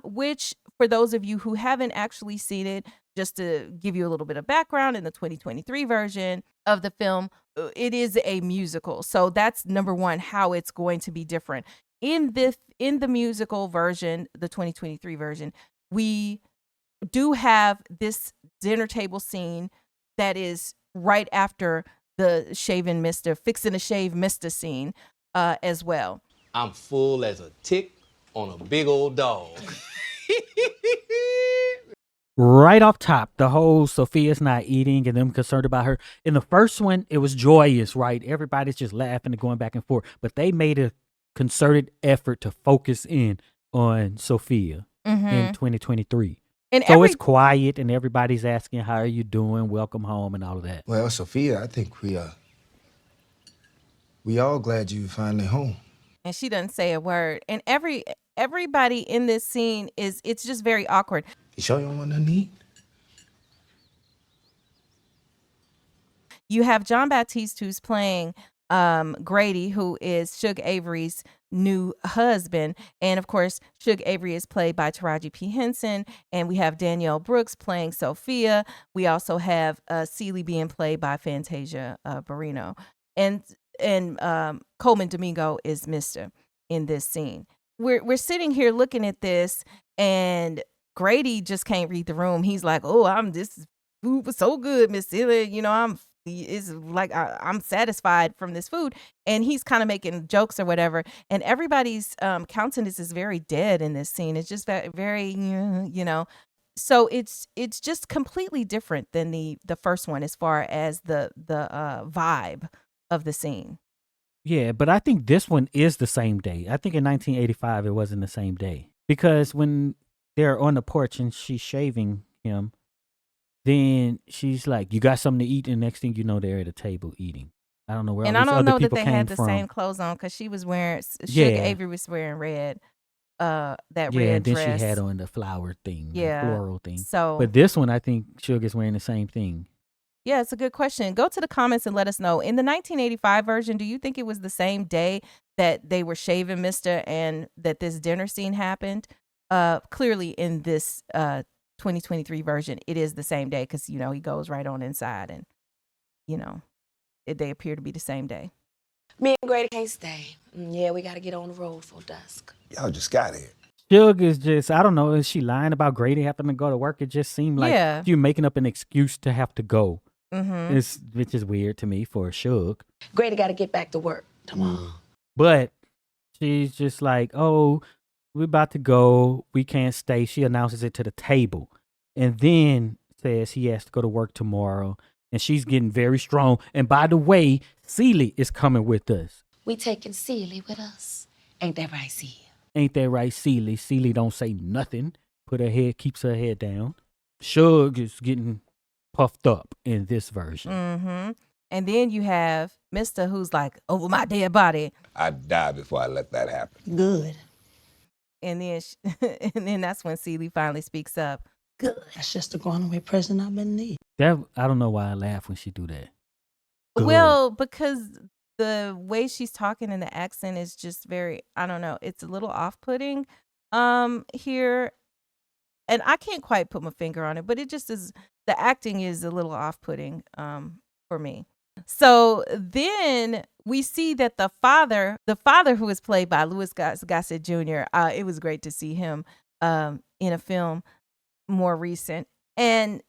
which, for those of you who haven't actually seen it, just to give you a little bit of background, in the 2023 version of the film, it is a musical. So that's number one, how it's going to be different. In the musical version, the 2023 version, we do have this dinner table scene that is right after the shaving Mr. Fixin' to shave Mr. scene as well. I'm full as a tick on a big old dog. Right off top, the whole Sophia's not eating and them concerned about her. In the first one, it was joyous, right? Everybody's just laughing and going back and forth. But they made a concerted effort to focus in on Sophia in 2023. And So it's quiet and everybody's asking, how are you doing? Welcome home and all of that. Well, Sophia, I think we all glad you finally home. and she doesn't say a word. And everybody in this scene it's just very awkward. You sure you don't want nothing to eat? You have John Baptiste who's playing Grady, who is Suge Avery's new husband. And of course, Suge Avery is played by Taraji P. Henson. And we have Danielle Brooks playing Sophia. We also have Celie being played by Fantasia Barrino. And Coleman Domingo is Mr. in this scene. We're sitting here looking at this, and Grady just can't read the room. He's like, "Oh, this food was so good, Miss Celie. You know, I'm satisfied from this food," and he's kind of making jokes or whatever. And everybody's countenance is very dead in this scene. It's just very, you know. So it's just completely different than the first one as far as the vibe of the scene. Yeah, but I think this one is the same day. I think in 1985 it wasn't the same day, because when they're on the porch and she's shaving him, then she's like, "You got something to eat?" And next thing you know, they're at a table eating. I don't know where. And all I these don't other know that people they came had the from. same clothes on, because she was wearing Yeah. Suge Avery was wearing red, that Yeah, red and then dress. she had on the flower thing, Yeah. the floral thing. So But this one, I think Suge is wearing the same thing. yeah, it's a good question. Go to the comments and let us know. In the 1985 version, do you think it was the same day that they were shaving Mr. and that this dinner scene happened? Clearly in this 2023 version, it is the same day, because, you know, he goes right on inside and, you know, they appear to be the same day. Me and Grady can't stay. Yeah, we got to get on the road before dusk. Y'all just got here. Suge is just, I don't know, is she lying about Grady having to go to work? It just seemed like Yeah. you're making up an excuse to have to go. Mm-hmm. Which is weird to me for Suge. Grady got to get back to work tomorrow. But she's just like, "Oh, we're about to go. We can't stay." She announces it to the table and then says he has to go to work tomorrow. And she's getting very strong. And by the way, Celie is coming with us. We taking Celie with us. Ain't that right, Celie? Ain't that right, Celie? Celie don't say nothing. Keeps her head down. Suge is getting puffed up in this version. Mm-hmm. And then you have Mr. who's like, "Over my dead body." I'd die before I let that happen. Good. And then and then that's when Celie finally speaks up. Good. That's just the going away present I've been needing. That I don't know why I laugh when she do that. Good. Well, because the way she's talking and the accent is just very, I don't know, it's a little off-putting here. And I can't quite put my finger on it, but it just is, the acting is a little off-putting for me. So then we see that the father who is played by Louis Gossett Jr., it was great to see him in a film more recent. And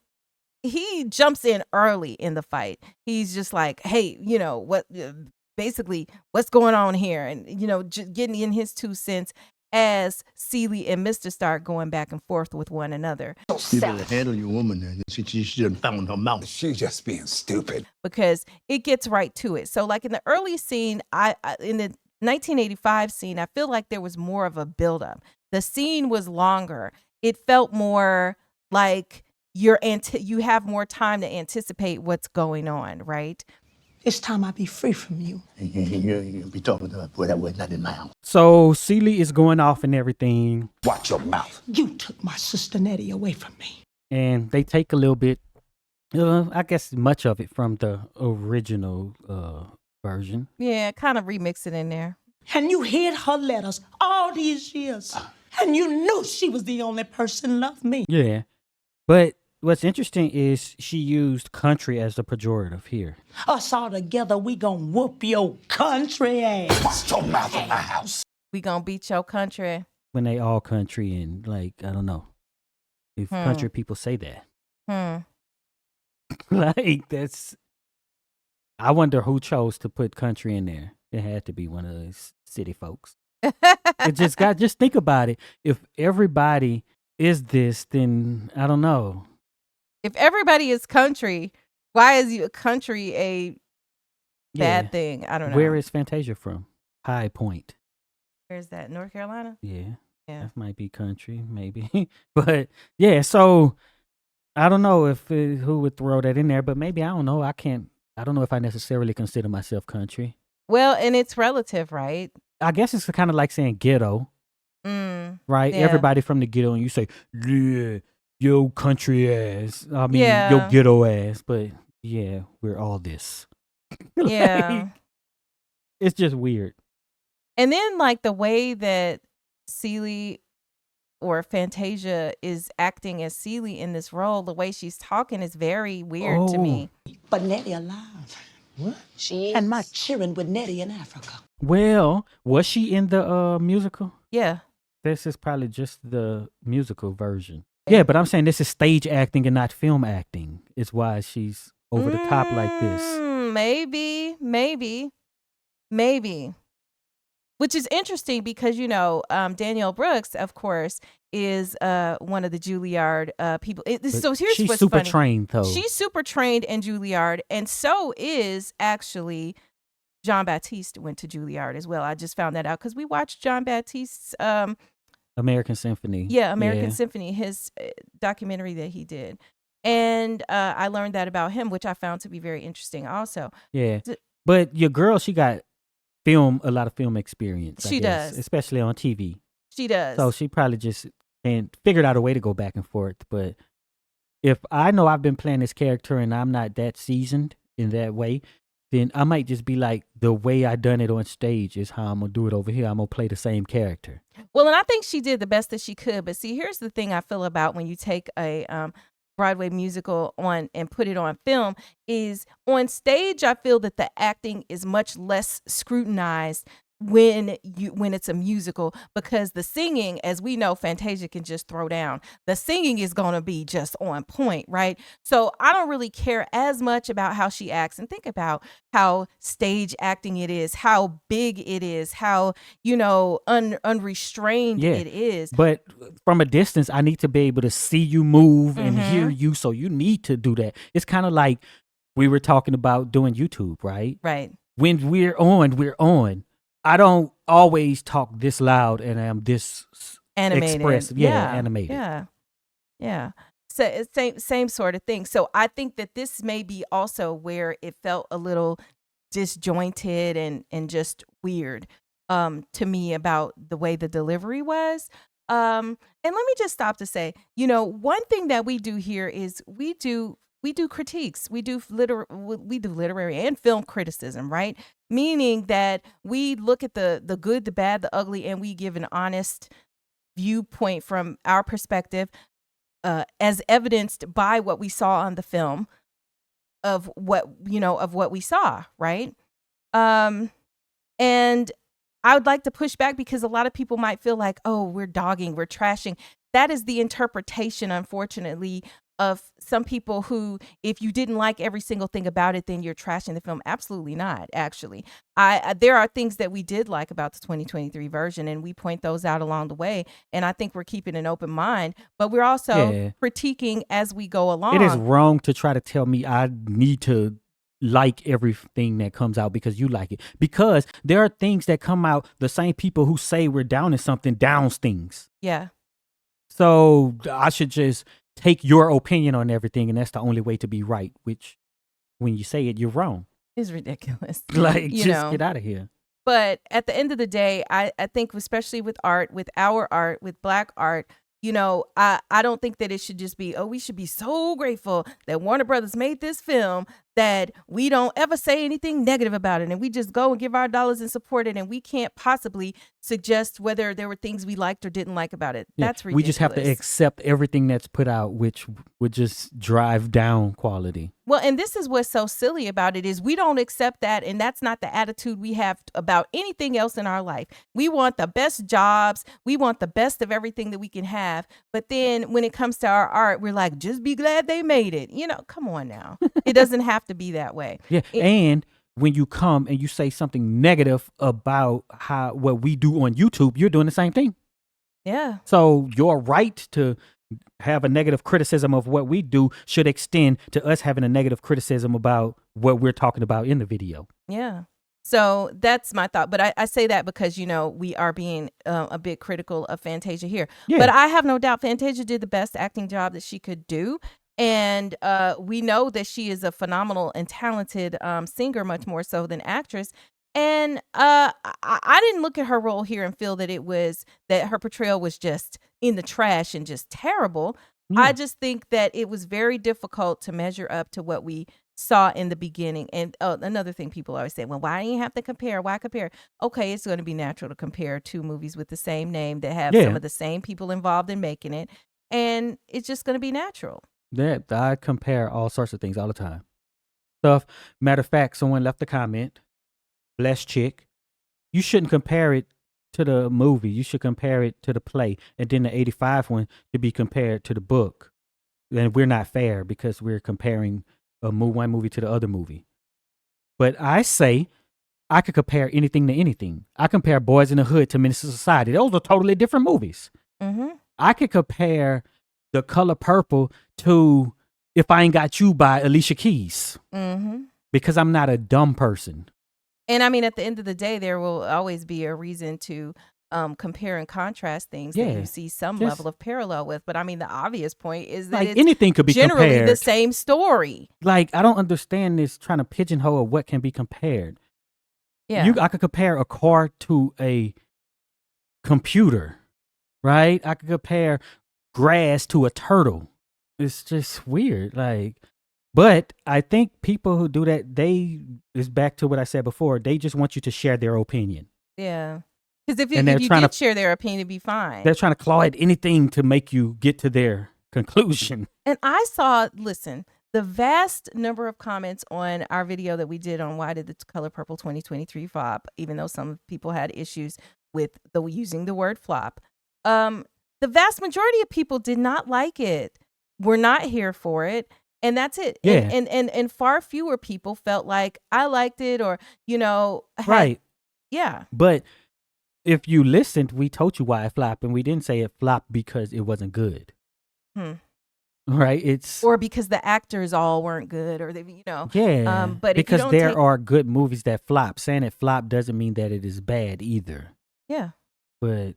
he jumps in early in the fight. He's just like, "Hey, you know, what's going on here?" And, you know, getting in his 2 cents as Celie and Mr. start going back and forth with one another. You better handle your woman. She should have found her mouth. She's just being stupid. Because it gets right to it. So like in the early scene, in the 1985 scene, I feel like there was more of a buildup. The scene was longer. It felt more like you have more time to anticipate what's going on, right? It's time I be free from you. You'll be talking to her, boy, that was not in my house. So Celie is going off and everything. Watch your mouth. You took my sister Nettie away from me. And they take a little bit, I guess much of it from the original version. Yeah, kind of remix it in there. And you hid her letters all these years. And you knew she was the only person loved me. Yeah. But what's interesting is she used country as a pejorative here. Us all together, we gonna whoop your country ass. Watch your mouth in my house. We gonna beat your country. When they all country and like, I don't know if country people say that. Like that's, I wonder who chose to put country in there. It had to be one of those city folks. Just think about it. If everybody is this, then I don't know. If everybody is country, why is country a bad Yeah. thing? I don't know. Where is Fantasia from? High Point. Where's that? North Carolina? Yeah. Yeah. That might be country, maybe. But yeah, so I don't know who would throw that in there, but maybe I don't know. I don't know if I necessarily consider myself country. Well, and it's relative, right? I guess it's kind of like saying ghetto, right? Yeah. Everybody from the ghetto, and you say, yeah, yo country ass. I mean, yo Yeah. ghetto ass. But yeah, we're all this. Yeah. It's just weird. And then like the way that Celie or Fantasia is acting as Celie in this role, the way she's talking is very weird to me. But Nettie alive. What? She is. And my cheering with Nettie in Africa. Well, was she in the musical? Yeah. This is probably just the musical version. Yeah, but I'm saying this is stage acting and not film acting. It's why she's over the top like this. Maybe. Which is interesting because, Danielle Brooks, of course, is one of the Juilliard people. So here's she's what's super funny. trained, though. She's super trained in Juilliard, and so is actually Jean-Baptiste went to Juilliard as well. I just found that out because we watched Jean-Baptiste's American Symphony. American Symphony, his documentary that he did. And I learned that about him, which I found to be very interesting also. Yeah. But your girl, she got a lot of film experience. She does. Especially on TV. She does. So she probably just figured out a way to go back and forth. But if I know I've been playing this character and I'm not that seasoned in that way, then I might just be like, the way I done it on stage is how I'm going to do it over here. I'm going to play the same character. Well, and I think she did the best that she could. But see, here's the thing I feel about when you take a Broadway musical on and put it on film is on stage, I feel that the acting is much less scrutinized when it's a musical, because the singing, as we know, Fantasia can just throw down. The singing is going to be just on point, right? So I don't really care as much about how she acts, and think about how stage acting it is, how big it is, how, unrestrained it is. But from a distance, I need to be able to see you move and hear you. So you need to do that. It's kind of like we were talking about doing YouTube, right? Right. When we're on. I don't always talk this loud and I'm this Animated. expressive. Yeah, animated. Yeah. So it's same sort of thing. So I think that this may be also where it felt a little disjointed and just weird to me about the way the delivery was. And let me just stop to say, one thing that we do here is we do critiques. We do literary and film criticism, right? Meaning that we look at the good, the bad, the ugly, and we give an honest viewpoint from our perspective, as evidenced by what we saw on the film of what we saw, right? And I would like to push back because a lot of people might feel like, oh, we're dogging, we're trashing. That is the interpretation, unfortunately, of some people who, if you didn't like every single thing about it, then you're trashing the film. Absolutely not, actually. There are things that we did like about the 2023 version, and we point those out along the way. And I think we're keeping an open mind, but we're also critiquing as we go along. It is wrong to try to tell me I need to like everything that comes out because you like it. Because there are things that come out, the same people who say we're down in something downs things. Yeah. So I should just take your opinion on everything, and that's the only way to be right, which when you say it, you're wrong. It's ridiculous. Like, just get out of here. But at the end of the day, I think especially with art, with our art, with Black art, I don't think that it should just be, we should be so grateful that Warner Brothers made this film that we don't ever say anything negative about it. And we just go and give our dollars and support it. And we can't possibly suggest whether there were things we liked or didn't like about it. Yeah, That's ridiculous. We just have to accept everything that's put out, which would just drive down quality. Well, and this is what's so silly about it is we don't accept that. And that's not the attitude we have about anything else in our life. We want the best jobs. We want the best of everything that we can have. But then when it comes to our art, we're like, just be glad they made it. Come on now. It doesn't have to be that way. Yeah. And when you come and you say something negative about what we do on YouTube, you're doing the same thing. Yeah. So your right to have a negative criticism of what we do should extend to us having a negative criticism about what we're talking about in the video. Yeah. So that's my thought. But I say that because, we are being a bit critical of Fantasia here. Yeah. But I have no doubt Fantasia did the best acting job that she could do. And we know that she is a phenomenal and talented singer, much more so than actress. And I didn't look at her role here and feel that that her portrayal was just in the trash and just terrible. Yeah. I just think that it was very difficult to measure up to what we saw in the beginning. And another thing people always say, well, why do you have to compare? Why compare? Okay, it's going to be natural to compare two movies with the same name that have some of the same people involved in making it. And it's just going to be natural. That I compare all sorts of things all the time. Matter of fact, someone left a comment, blessed chick. You shouldn't compare it to the movie. You should compare it to the play. And then the 85 one should be compared to the book. And we're not fair because we're comparing one movie to the other movie. But I say I could compare anything to anything. I compare Boys in the Hood to Menace to Society. Those are totally different movies. Mm-hmm. I could compare The Color Purple to If I Ain't Got You by Alicia Keys. Mm-hmm. Because I'm not a dumb person. And I mean, at the end of the day, there will always be a reason to compare and contrast things that you see some level of parallel with. But I mean, the obvious point is that it's anything could be generally compared. the same story. I don't understand this trying to pigeonhole what can be compared. Yeah. I could compare a car to a computer, right? I could compare grass to a turtle. It's just weird. But I think people who do that, it's back to what I said before. They just want you to share their opinion. Yeah. Because if you did share their opinion, it'd be fine. They're trying to claw at anything to make you get to their conclusion. And listen, the vast number of comments on our video that we did on Why Did the Color Purple 2023 Flop, even though some people had issues with using the word flop, the vast majority of people did not like it. We're not here for it. And that's it. Yeah. And far fewer people felt like I liked it or, right. Yeah. But if you listened, we told you why it flopped, and we didn't say it flopped because it wasn't good. Right? Or because the actors all weren't good, or Yeah. But because if you there are good movies that flop. Saying it flopped doesn't mean that it is bad either. Yeah. But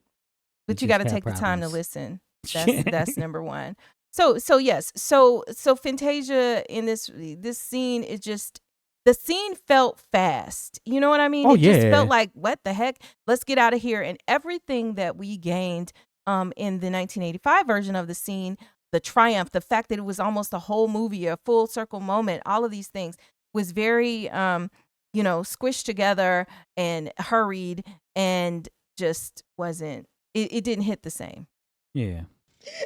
you got to take the time to listen. That's number one. So yes. So Fantasia in this scene is just. The scene felt fast. You know what I mean? Just felt like, what the heck? Let's get out of here. And everything that we gained in the 1985 version of the scene, the triumph, the fact that it was almost a whole movie, a full circle moment, all of these things was very, squished together and hurried and just wasn't, it didn't hit the same. Yeah.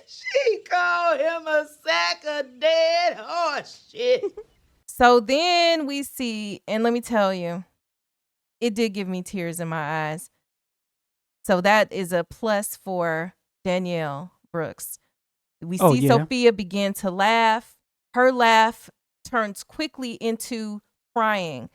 She called him a sack of dead horse shit. So then we see, and let me tell you, it did give me tears in my eyes. So that is a plus for Danielle Brooks. We see Sophia begin to laugh. Her laugh turns quickly into crying.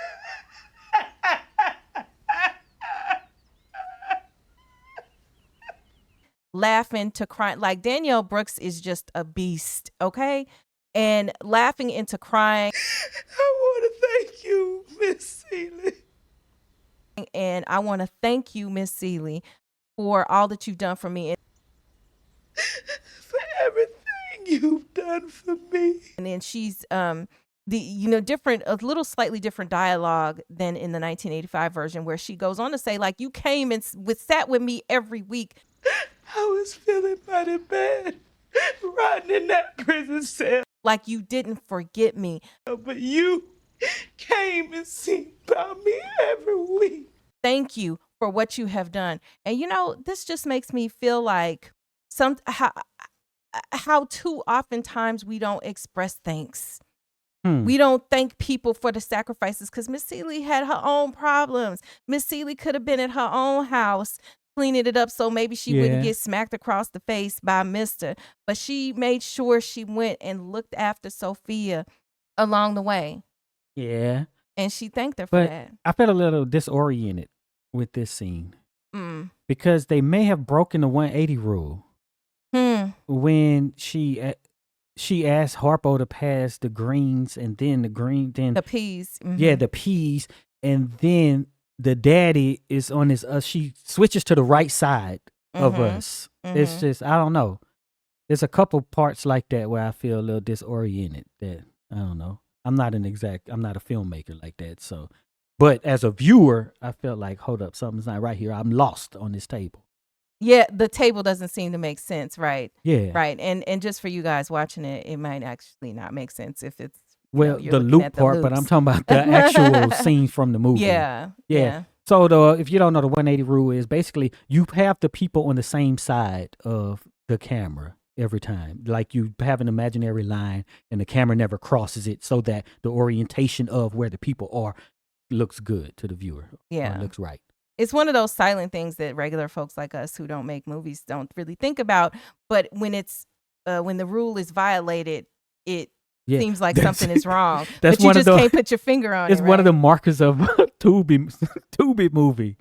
Laughing to crying. Like, Danielle Brooks is just a beast, okay? And laughing into crying. I want to thank you, Miss Celie. And I want to thank you, Miss Celie, for all that you've done for me. For everything you've done for me. And then she's different, a little slightly different dialogue than in the 1985 version, where she goes on to say, like, you came and sat with me every week. I was feeling mighty bad, rotting in that prison cell. Like you didn't forget me. But you came and seen about me every week. Thank you for what you have done. And this just makes me feel like how too oftentimes we don't express thanks. We don't thank people for the sacrifices because Miss Celie had her own problems. Miss Celie could have been at her own house cleaning it up so maybe she wouldn't get smacked across the face by Mr. But she made sure she went and looked after Sophia along the way. Yeah. And she thanked her for that. I felt a little disoriented with this scene because they may have broken the 180 rule when she asked Harpo to pass the greens and then the peas. Mm-hmm. Yeah, the peas. And then the daddy is on his. She switches to the right side of us. It's just I don't know. There's a couple parts like that where I feel a little disoriented. That I don't know. I'm not a filmmaker like that. So, but as a viewer, I felt like, hold up, something's not right here. I'm lost on this table. Yeah, the table doesn't seem to make sense, right? Yeah. Right. And just for you guys watching it, it might actually not make sense if it's Well, you're the looking loop at the part, but I'm loops. talking about the actual scene from the movie. Yeah. So if you don't know, the 180 rule is basically you have the people on the same side of the camera every time. Like you have an imaginary line and the camera never crosses it, so that the orientation of where the people are looks good to the viewer. Yeah. Or looks right. It's one of those silent things that regular folks like us who don't make movies don't really think about. But when it's when the rule is violated, it seems like something is wrong. But you just can't put your finger on it. It's one of the markers of Tubi movie,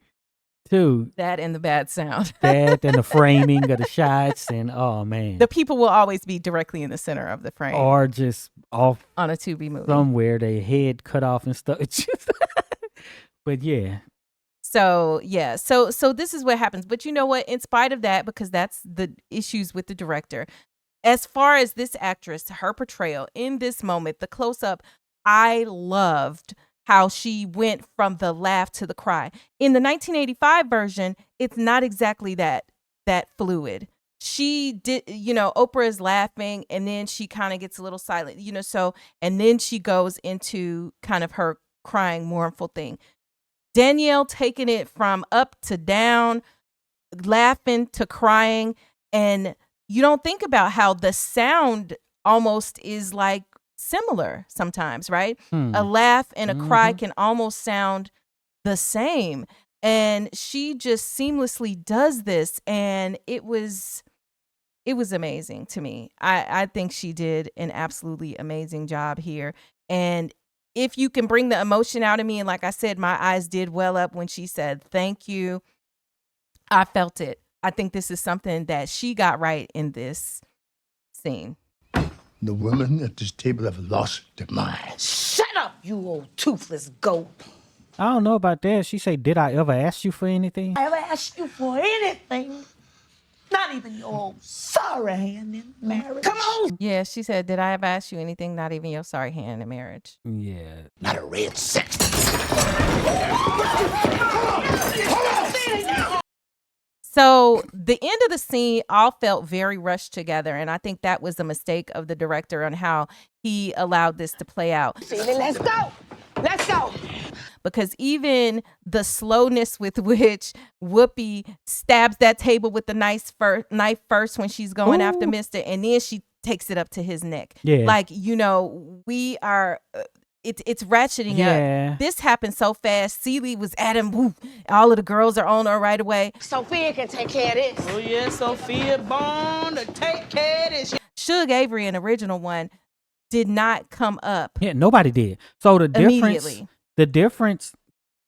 too. That and the bad sound. That and the framing of the shots, and oh man, the people will always be directly in the center of the frame, or just off on a Tubi movie somewhere, their head cut off and stuff. It's just, but yeah. So yeah, so this is what happens. But you know what? In spite of that, because that's the issues with the director. As far as this actress, her portrayal in this moment, the close up, I loved how she went from the laugh to the cry. In the 1985 version, it's not exactly that fluid. She did, Oprah is laughing and then she kind of gets a little silent, and then she goes into kind of her crying, mournful thing. Danielle taking it from up to down, laughing to crying, and you don't think about how the sound almost is like similar sometimes, right? A laugh and a cry can almost sound the same. And she just seamlessly does this, and it was amazing to me. I think she did an absolutely amazing job here. And if you can bring the emotion out of me, and like I said, my eyes did well up when she said thank you. I felt it. I think this is something that she got right in this scene. The women at this table have lost their minds. Shut up, you old toothless goat. I don't know about that. She say, "Did I ever ask you for anything?" I ever asked you for anything? Not even your old sorry hand in marriage. Come on. Yeah, she said, "Did I ever ask you anything? Not even your sorry hand in marriage." Yeah. Not a red cent. So the end of the scene all felt very rushed together, and I think that was a mistake of the director on how he allowed this to play out. Celie, let's go. Let's go. Because even the slowness with which Whoopi stabs that table with the knife first when she's going after Mr., and then she takes it up to his neck. Yeah. Like, we are... It's ratcheting up. This happened so fast. Celie was at him. Woo, all of the girls are on her right away. Sophia can take care of this. Oh, yeah, Sophia born to take care of this. Suge Avery, an original one, did not come up. Yeah, nobody did. So the immediately. difference,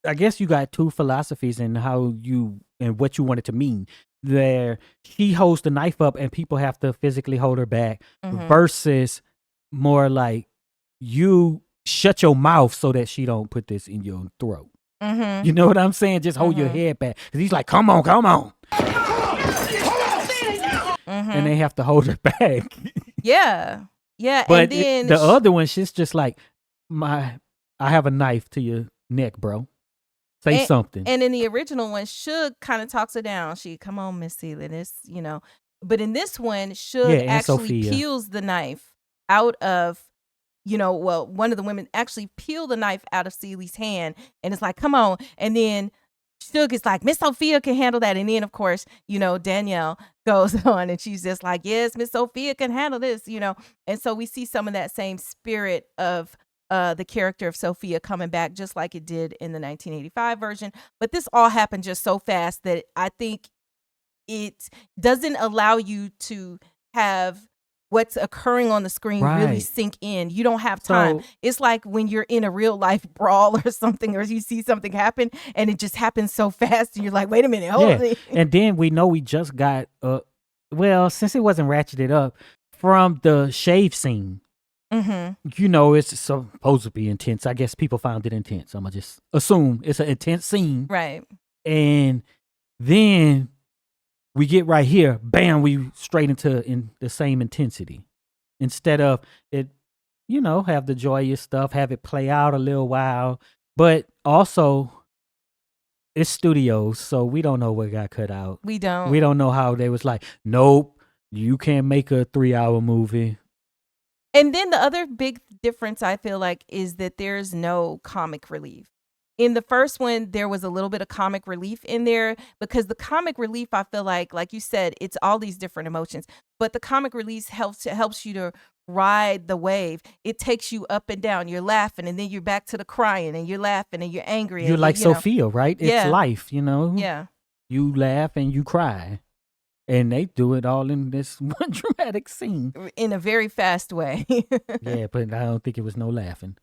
I guess you got two philosophies in how you and what you want it to mean. There, she holds the knife up and people have to physically hold her back, versus more like you shut your mouth so that she don't put this in your throat. You know what I'm saying? Just hold your head back. Because he's like, come on. And they have to hold her back. Yeah. But and then the other one, she's just like, I have a knife to your neck, bro. Say something. And in the original one, Suge kind of talks her down. She, come on, Miss Celie, this, But in this one, Suge actually Sophia peels the knife out of, one of the women actually peeled the knife out of Celie's hand, and it's like, come on. And then Suge is like, Miss Sophia can handle that. And then, of course, Danielle goes on and she's just like, yes, Miss Sophia can handle this, And so we see some of that same spirit of the character of Sophia coming back, just like it did in the 1985 version. But this all happened just so fast that I think it doesn't allow you to have what's occurring on the screen really sink in. You don't have time. It's like when you're in a real life brawl or something, or you see something happen and it just happens so fast and you're like, wait a minute, hold on. And then we know we just got, since it wasn't ratcheted up, from the shave scene You know, it's supposed to be intense. I guess people found it intense. I'm going to just assume it's an intense scene. Right. And then we get right here, bam, we straight into the same intensity. Instead of it, you know, have the joyous stuff, have it play out a little while. But also, it's studios, so we don't know what got cut out. We don't. We don't know how they was like, nope, you can't make a 3-hour movie. And then the other big difference I feel like is that there's no comic relief. In the first one, there was a little bit of comic relief in there because the comic relief, I feel like you said, it's all these different emotions. But the comic relief helps you to ride the wave. It takes you up and down. You're laughing and then you're back to the crying and you're laughing and you're angry. You're like you know. Sophia, right? It's life, you know? Yeah. You laugh and you cry. And they do it all in this one dramatic scene. In a very fast way. Yeah, but I don't think it was no laughing.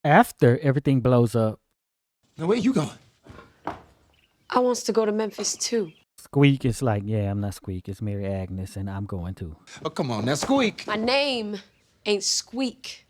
After everything blows up. Now, where you going? I wants to go to Memphis too. Squeak is like, yeah, I'm not Squeak. It's Mary Agnes, and I'm going too. Oh, come on, now, Squeak. My name ain't Squeak.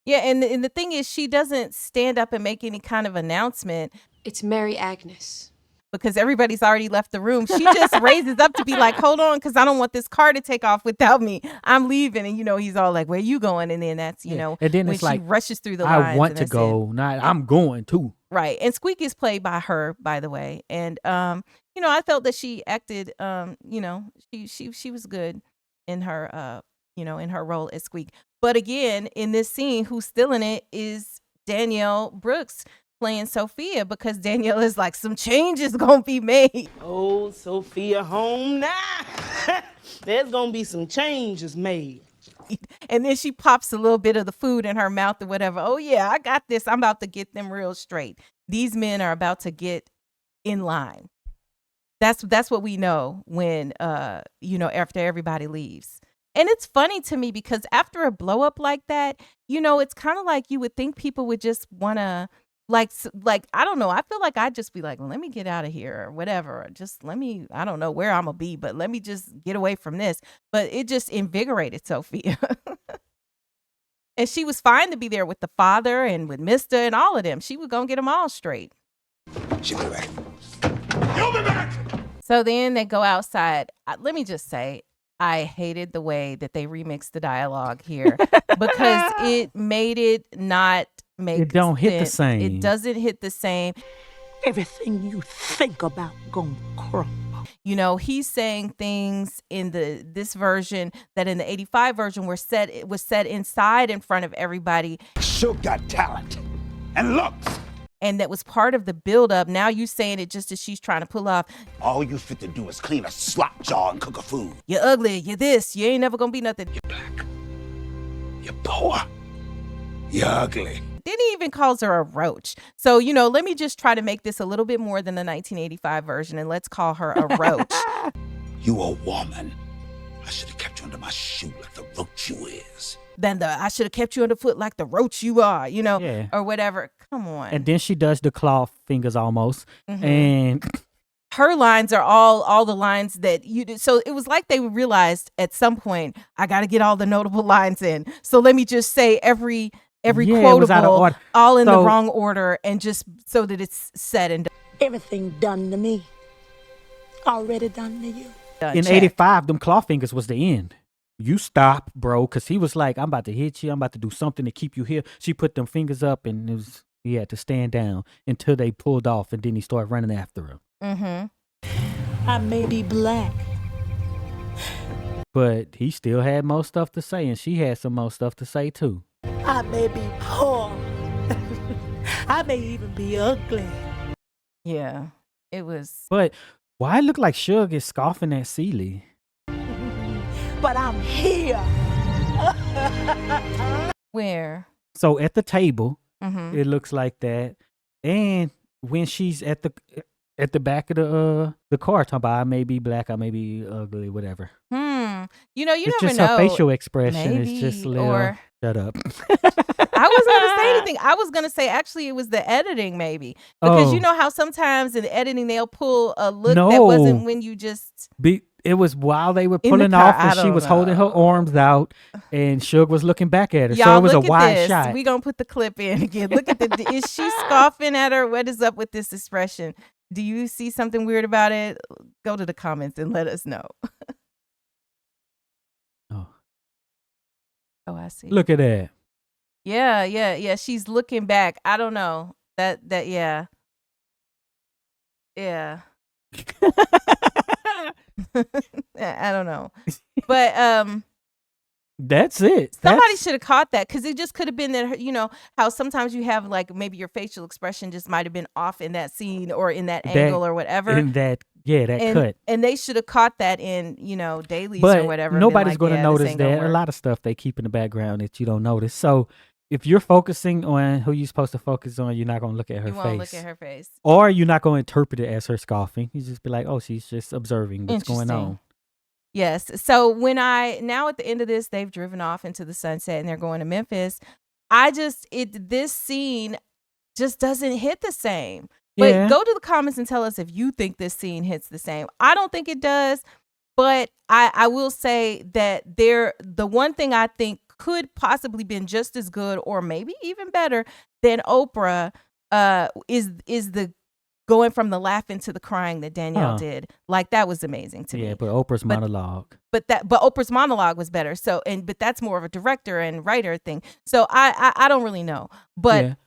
Yeah, and the thing is, she doesn't stand up and make any kind of announcement. It's Mary Agnes. Because everybody's already left the room. She just raises up to be like, hold on, because I don't want this car to take off without me. I'm leaving. And, you know, he's all like, where you going? And then that's, you know, and then when it's she like, rushes through the lines. I want to go. Not, I'm going too. Right. And Squeak is played by her, by the way. And, you know, I felt that she acted, you know, she was good in her, you know, in her role as Squeak. But again, in this scene, who's still in it is Danielle Brooks playing Sophia, because Danielle is like, some change is gonna be made. Oh, Sophia home now. There's gonna be some changes made. And then she pops a little bit of the food in her mouth or whatever. Oh yeah, I got this. I'm about to get them real straight. These men are about to get in line. That's what we know when you know, after everybody leaves. And it's funny to me because after a blow up like that, you know, it's kind of like you would think people would just want to like I don't know, I feel like I'd just be like, let me get out of here or whatever, or just let me, I don't know where I'm gonna be, but let me just get away from this. But it just invigorated Sophia. And she was fine to be there with the father and with Mr. and all of them. She was gonna get them all straight. She'll be back. You'll be back! So then they go outside. Let me just say, I hated the way that they remixed the dialogue here because it made it not make sense. It don't hit the same. It doesn't hit the same. Everything you think about gonna crumble. You know, he's saying things in this version that in the 85 version was said inside in front of everybody. Suge got talent and looks. And that was part of the buildup. Now you saying it just as she's trying to pull off. All you fit to do is clean a slop jar and cook a food. You're ugly. You're this. You ain't never gonna be nothing. You're black. You're poor. You're ugly. Then he even calls her a roach. So, you know, let me just try to make this a little bit more than the 1985 version, and let's call her a roach. You a woman. I should have kept you under my shoe like the roach you is. Then I should have kept you underfoot like the roach you are, you know, Yeah. or whatever. Come on. And then she does the claw fingers almost. Mhm. And her lines are all the lines that you did. So it was like they realized at some point, I got to get all the notable lines in. So let me just say every Yeah, it was out of quotable order. all in the So- wrong order, and just so that it's said and Everything done to me, already done to you. done. in Check. 85, them claw fingers was the end. You stop, bro, because he was like, I'm about to hit you. I'm about to do something to keep you here. She put them fingers up, and he had to stand down until they pulled off, and then he started running after her. Mm-hmm. I may be black. But he still had more stuff to say, and she had some more stuff to say, too. I may be poor. I may even be ugly. Yeah, it was. But why it look like Suge is scoffing at Celie? But I'm here. Where? So at the table, Mm-hmm. it looks like that. And when she's at the back of the car, talking about I may be black, I may be ugly, whatever. You know, you It's never just know. her facial expression. Maybe, It's just little. or- Shut up. I wasn't gonna say anything. I was gonna say actually it was the editing, maybe, because Oh. you know how sometimes in the editing they'll pull a look that No. wasn't when you just. It was while they were In the pulling car, off, I and she don't was holding her know. arms out, and Suge was looking back at her. Y'all So it was a look at wide this. shot. We gonna put the clip in again. Look at is she scoffing at her? What is up with this expression? Do you see something weird about it? Go to the comments and let us know. Oh, I see. look at that. Yeah. She's looking back. I don't know. Yeah. I don't know. But That's it. somebody should have caught that, because it just could have been that, how sometimes you have like maybe your facial expression just might have been off in that scene or in that angle or whatever. In that, cut. And they should have caught that in, dailies But or whatever. nobody's going to this notice ain't gonna that. A work. lot of stuff they keep in the background that you don't notice. So if you're focusing on who you're supposed to focus on, you're not going to look at her You face. won't look at her face. Or you're not going to interpret it as her scoffing. You just be like, oh, she's just observing what's going on. Yes. So now at the end of this, they've driven off into the sunset and they're going to Memphis. This scene just doesn't hit the same. But go to the comments and tell us if you think this scene hits the same. I don't think it does, but I will say that the one thing I think could possibly been just as good or maybe even better than Oprah is the going from the laughing to the crying that Danielle did. Like, that was amazing to me. Yeah, but Oprah's monologue. But Oprah's monologue was better. So but that's more of a director and writer thing. So I don't really know, but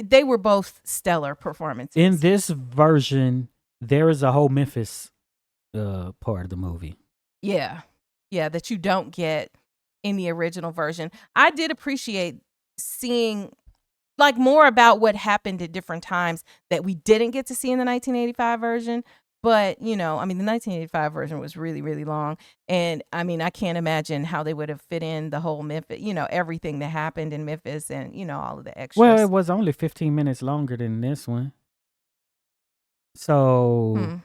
they were both stellar performances. In this version, there is a whole Memphis part of the movie. Yeah, that you don't get in the original version. I did appreciate seeing like more about what happened at different times that we didn't get to see in the 1985 version. But, the 1985 version was really, really long. And I can't imagine how they would have fit in the whole Memphis, everything that happened in Memphis and, all of the extras. Well, it was only 15 minutes longer than this one. So.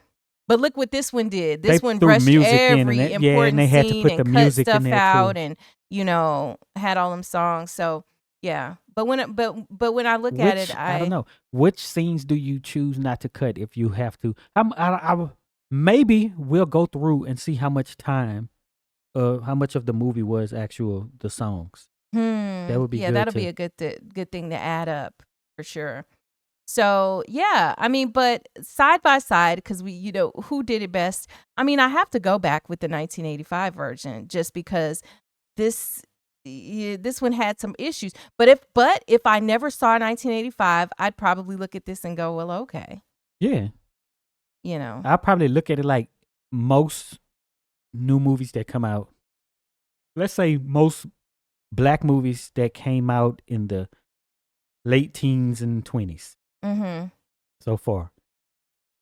But look what this one did. This one threw brushed music in every and important and they had to scene put and the cut music stuff in there out too. and, had all them songs. So, yeah. But when I look at it, I don't know. Which scenes do you choose not to cut if you have to? Maybe we'll go through and see how much time, how much of the movie was the songs. That would be good that'll too. be a good thing to add up for sure. So yeah, but side by side, because we, who did it best? I have to go back with the 1985 version just because this one had some issues. But if I never saw 1985, I'd probably look at this and go, well, okay. Yeah. I'll probably look at it like most new movies that come out. Let's say most black movies that came out in the late teens and 20s. Mm-hmm. So far.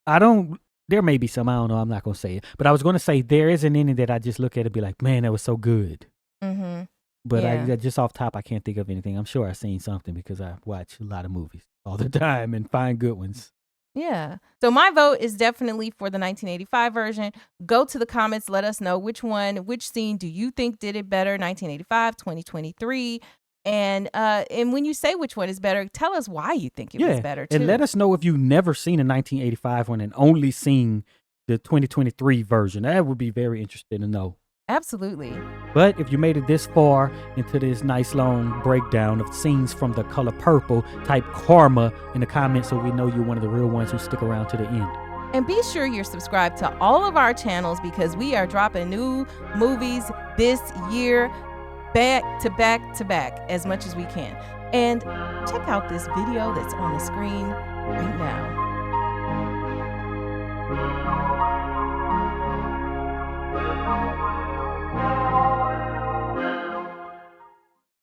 There may be some, I don't know, I'm not going to say it. But I was going to say there isn't any that I just look at and be like, man, that was so good. Mm-hmm. But I just off top, I can't think of anything. I'm sure I've seen something because I watch a lot of movies all the time and find good ones. Yeah. So my vote is definitely for the 1985 version. Go to the comments. Let us know which scene do you think did it better, 1985, 2023. And when you say which one is better, tell us why you think it was better too. And let us know if you've never seen a 1985 one and only seen the 2023 version. That would be very interesting to know. Absolutely. But if you made it this far into this nice long breakdown of scenes from The Color Purple, type karma in the comments so we know you're one of the real ones who stick around to the end. And be sure you're subscribed to all of our channels because we are dropping new movies this year, back to back to back, as much as we can. And check out this video that's on the screen right now.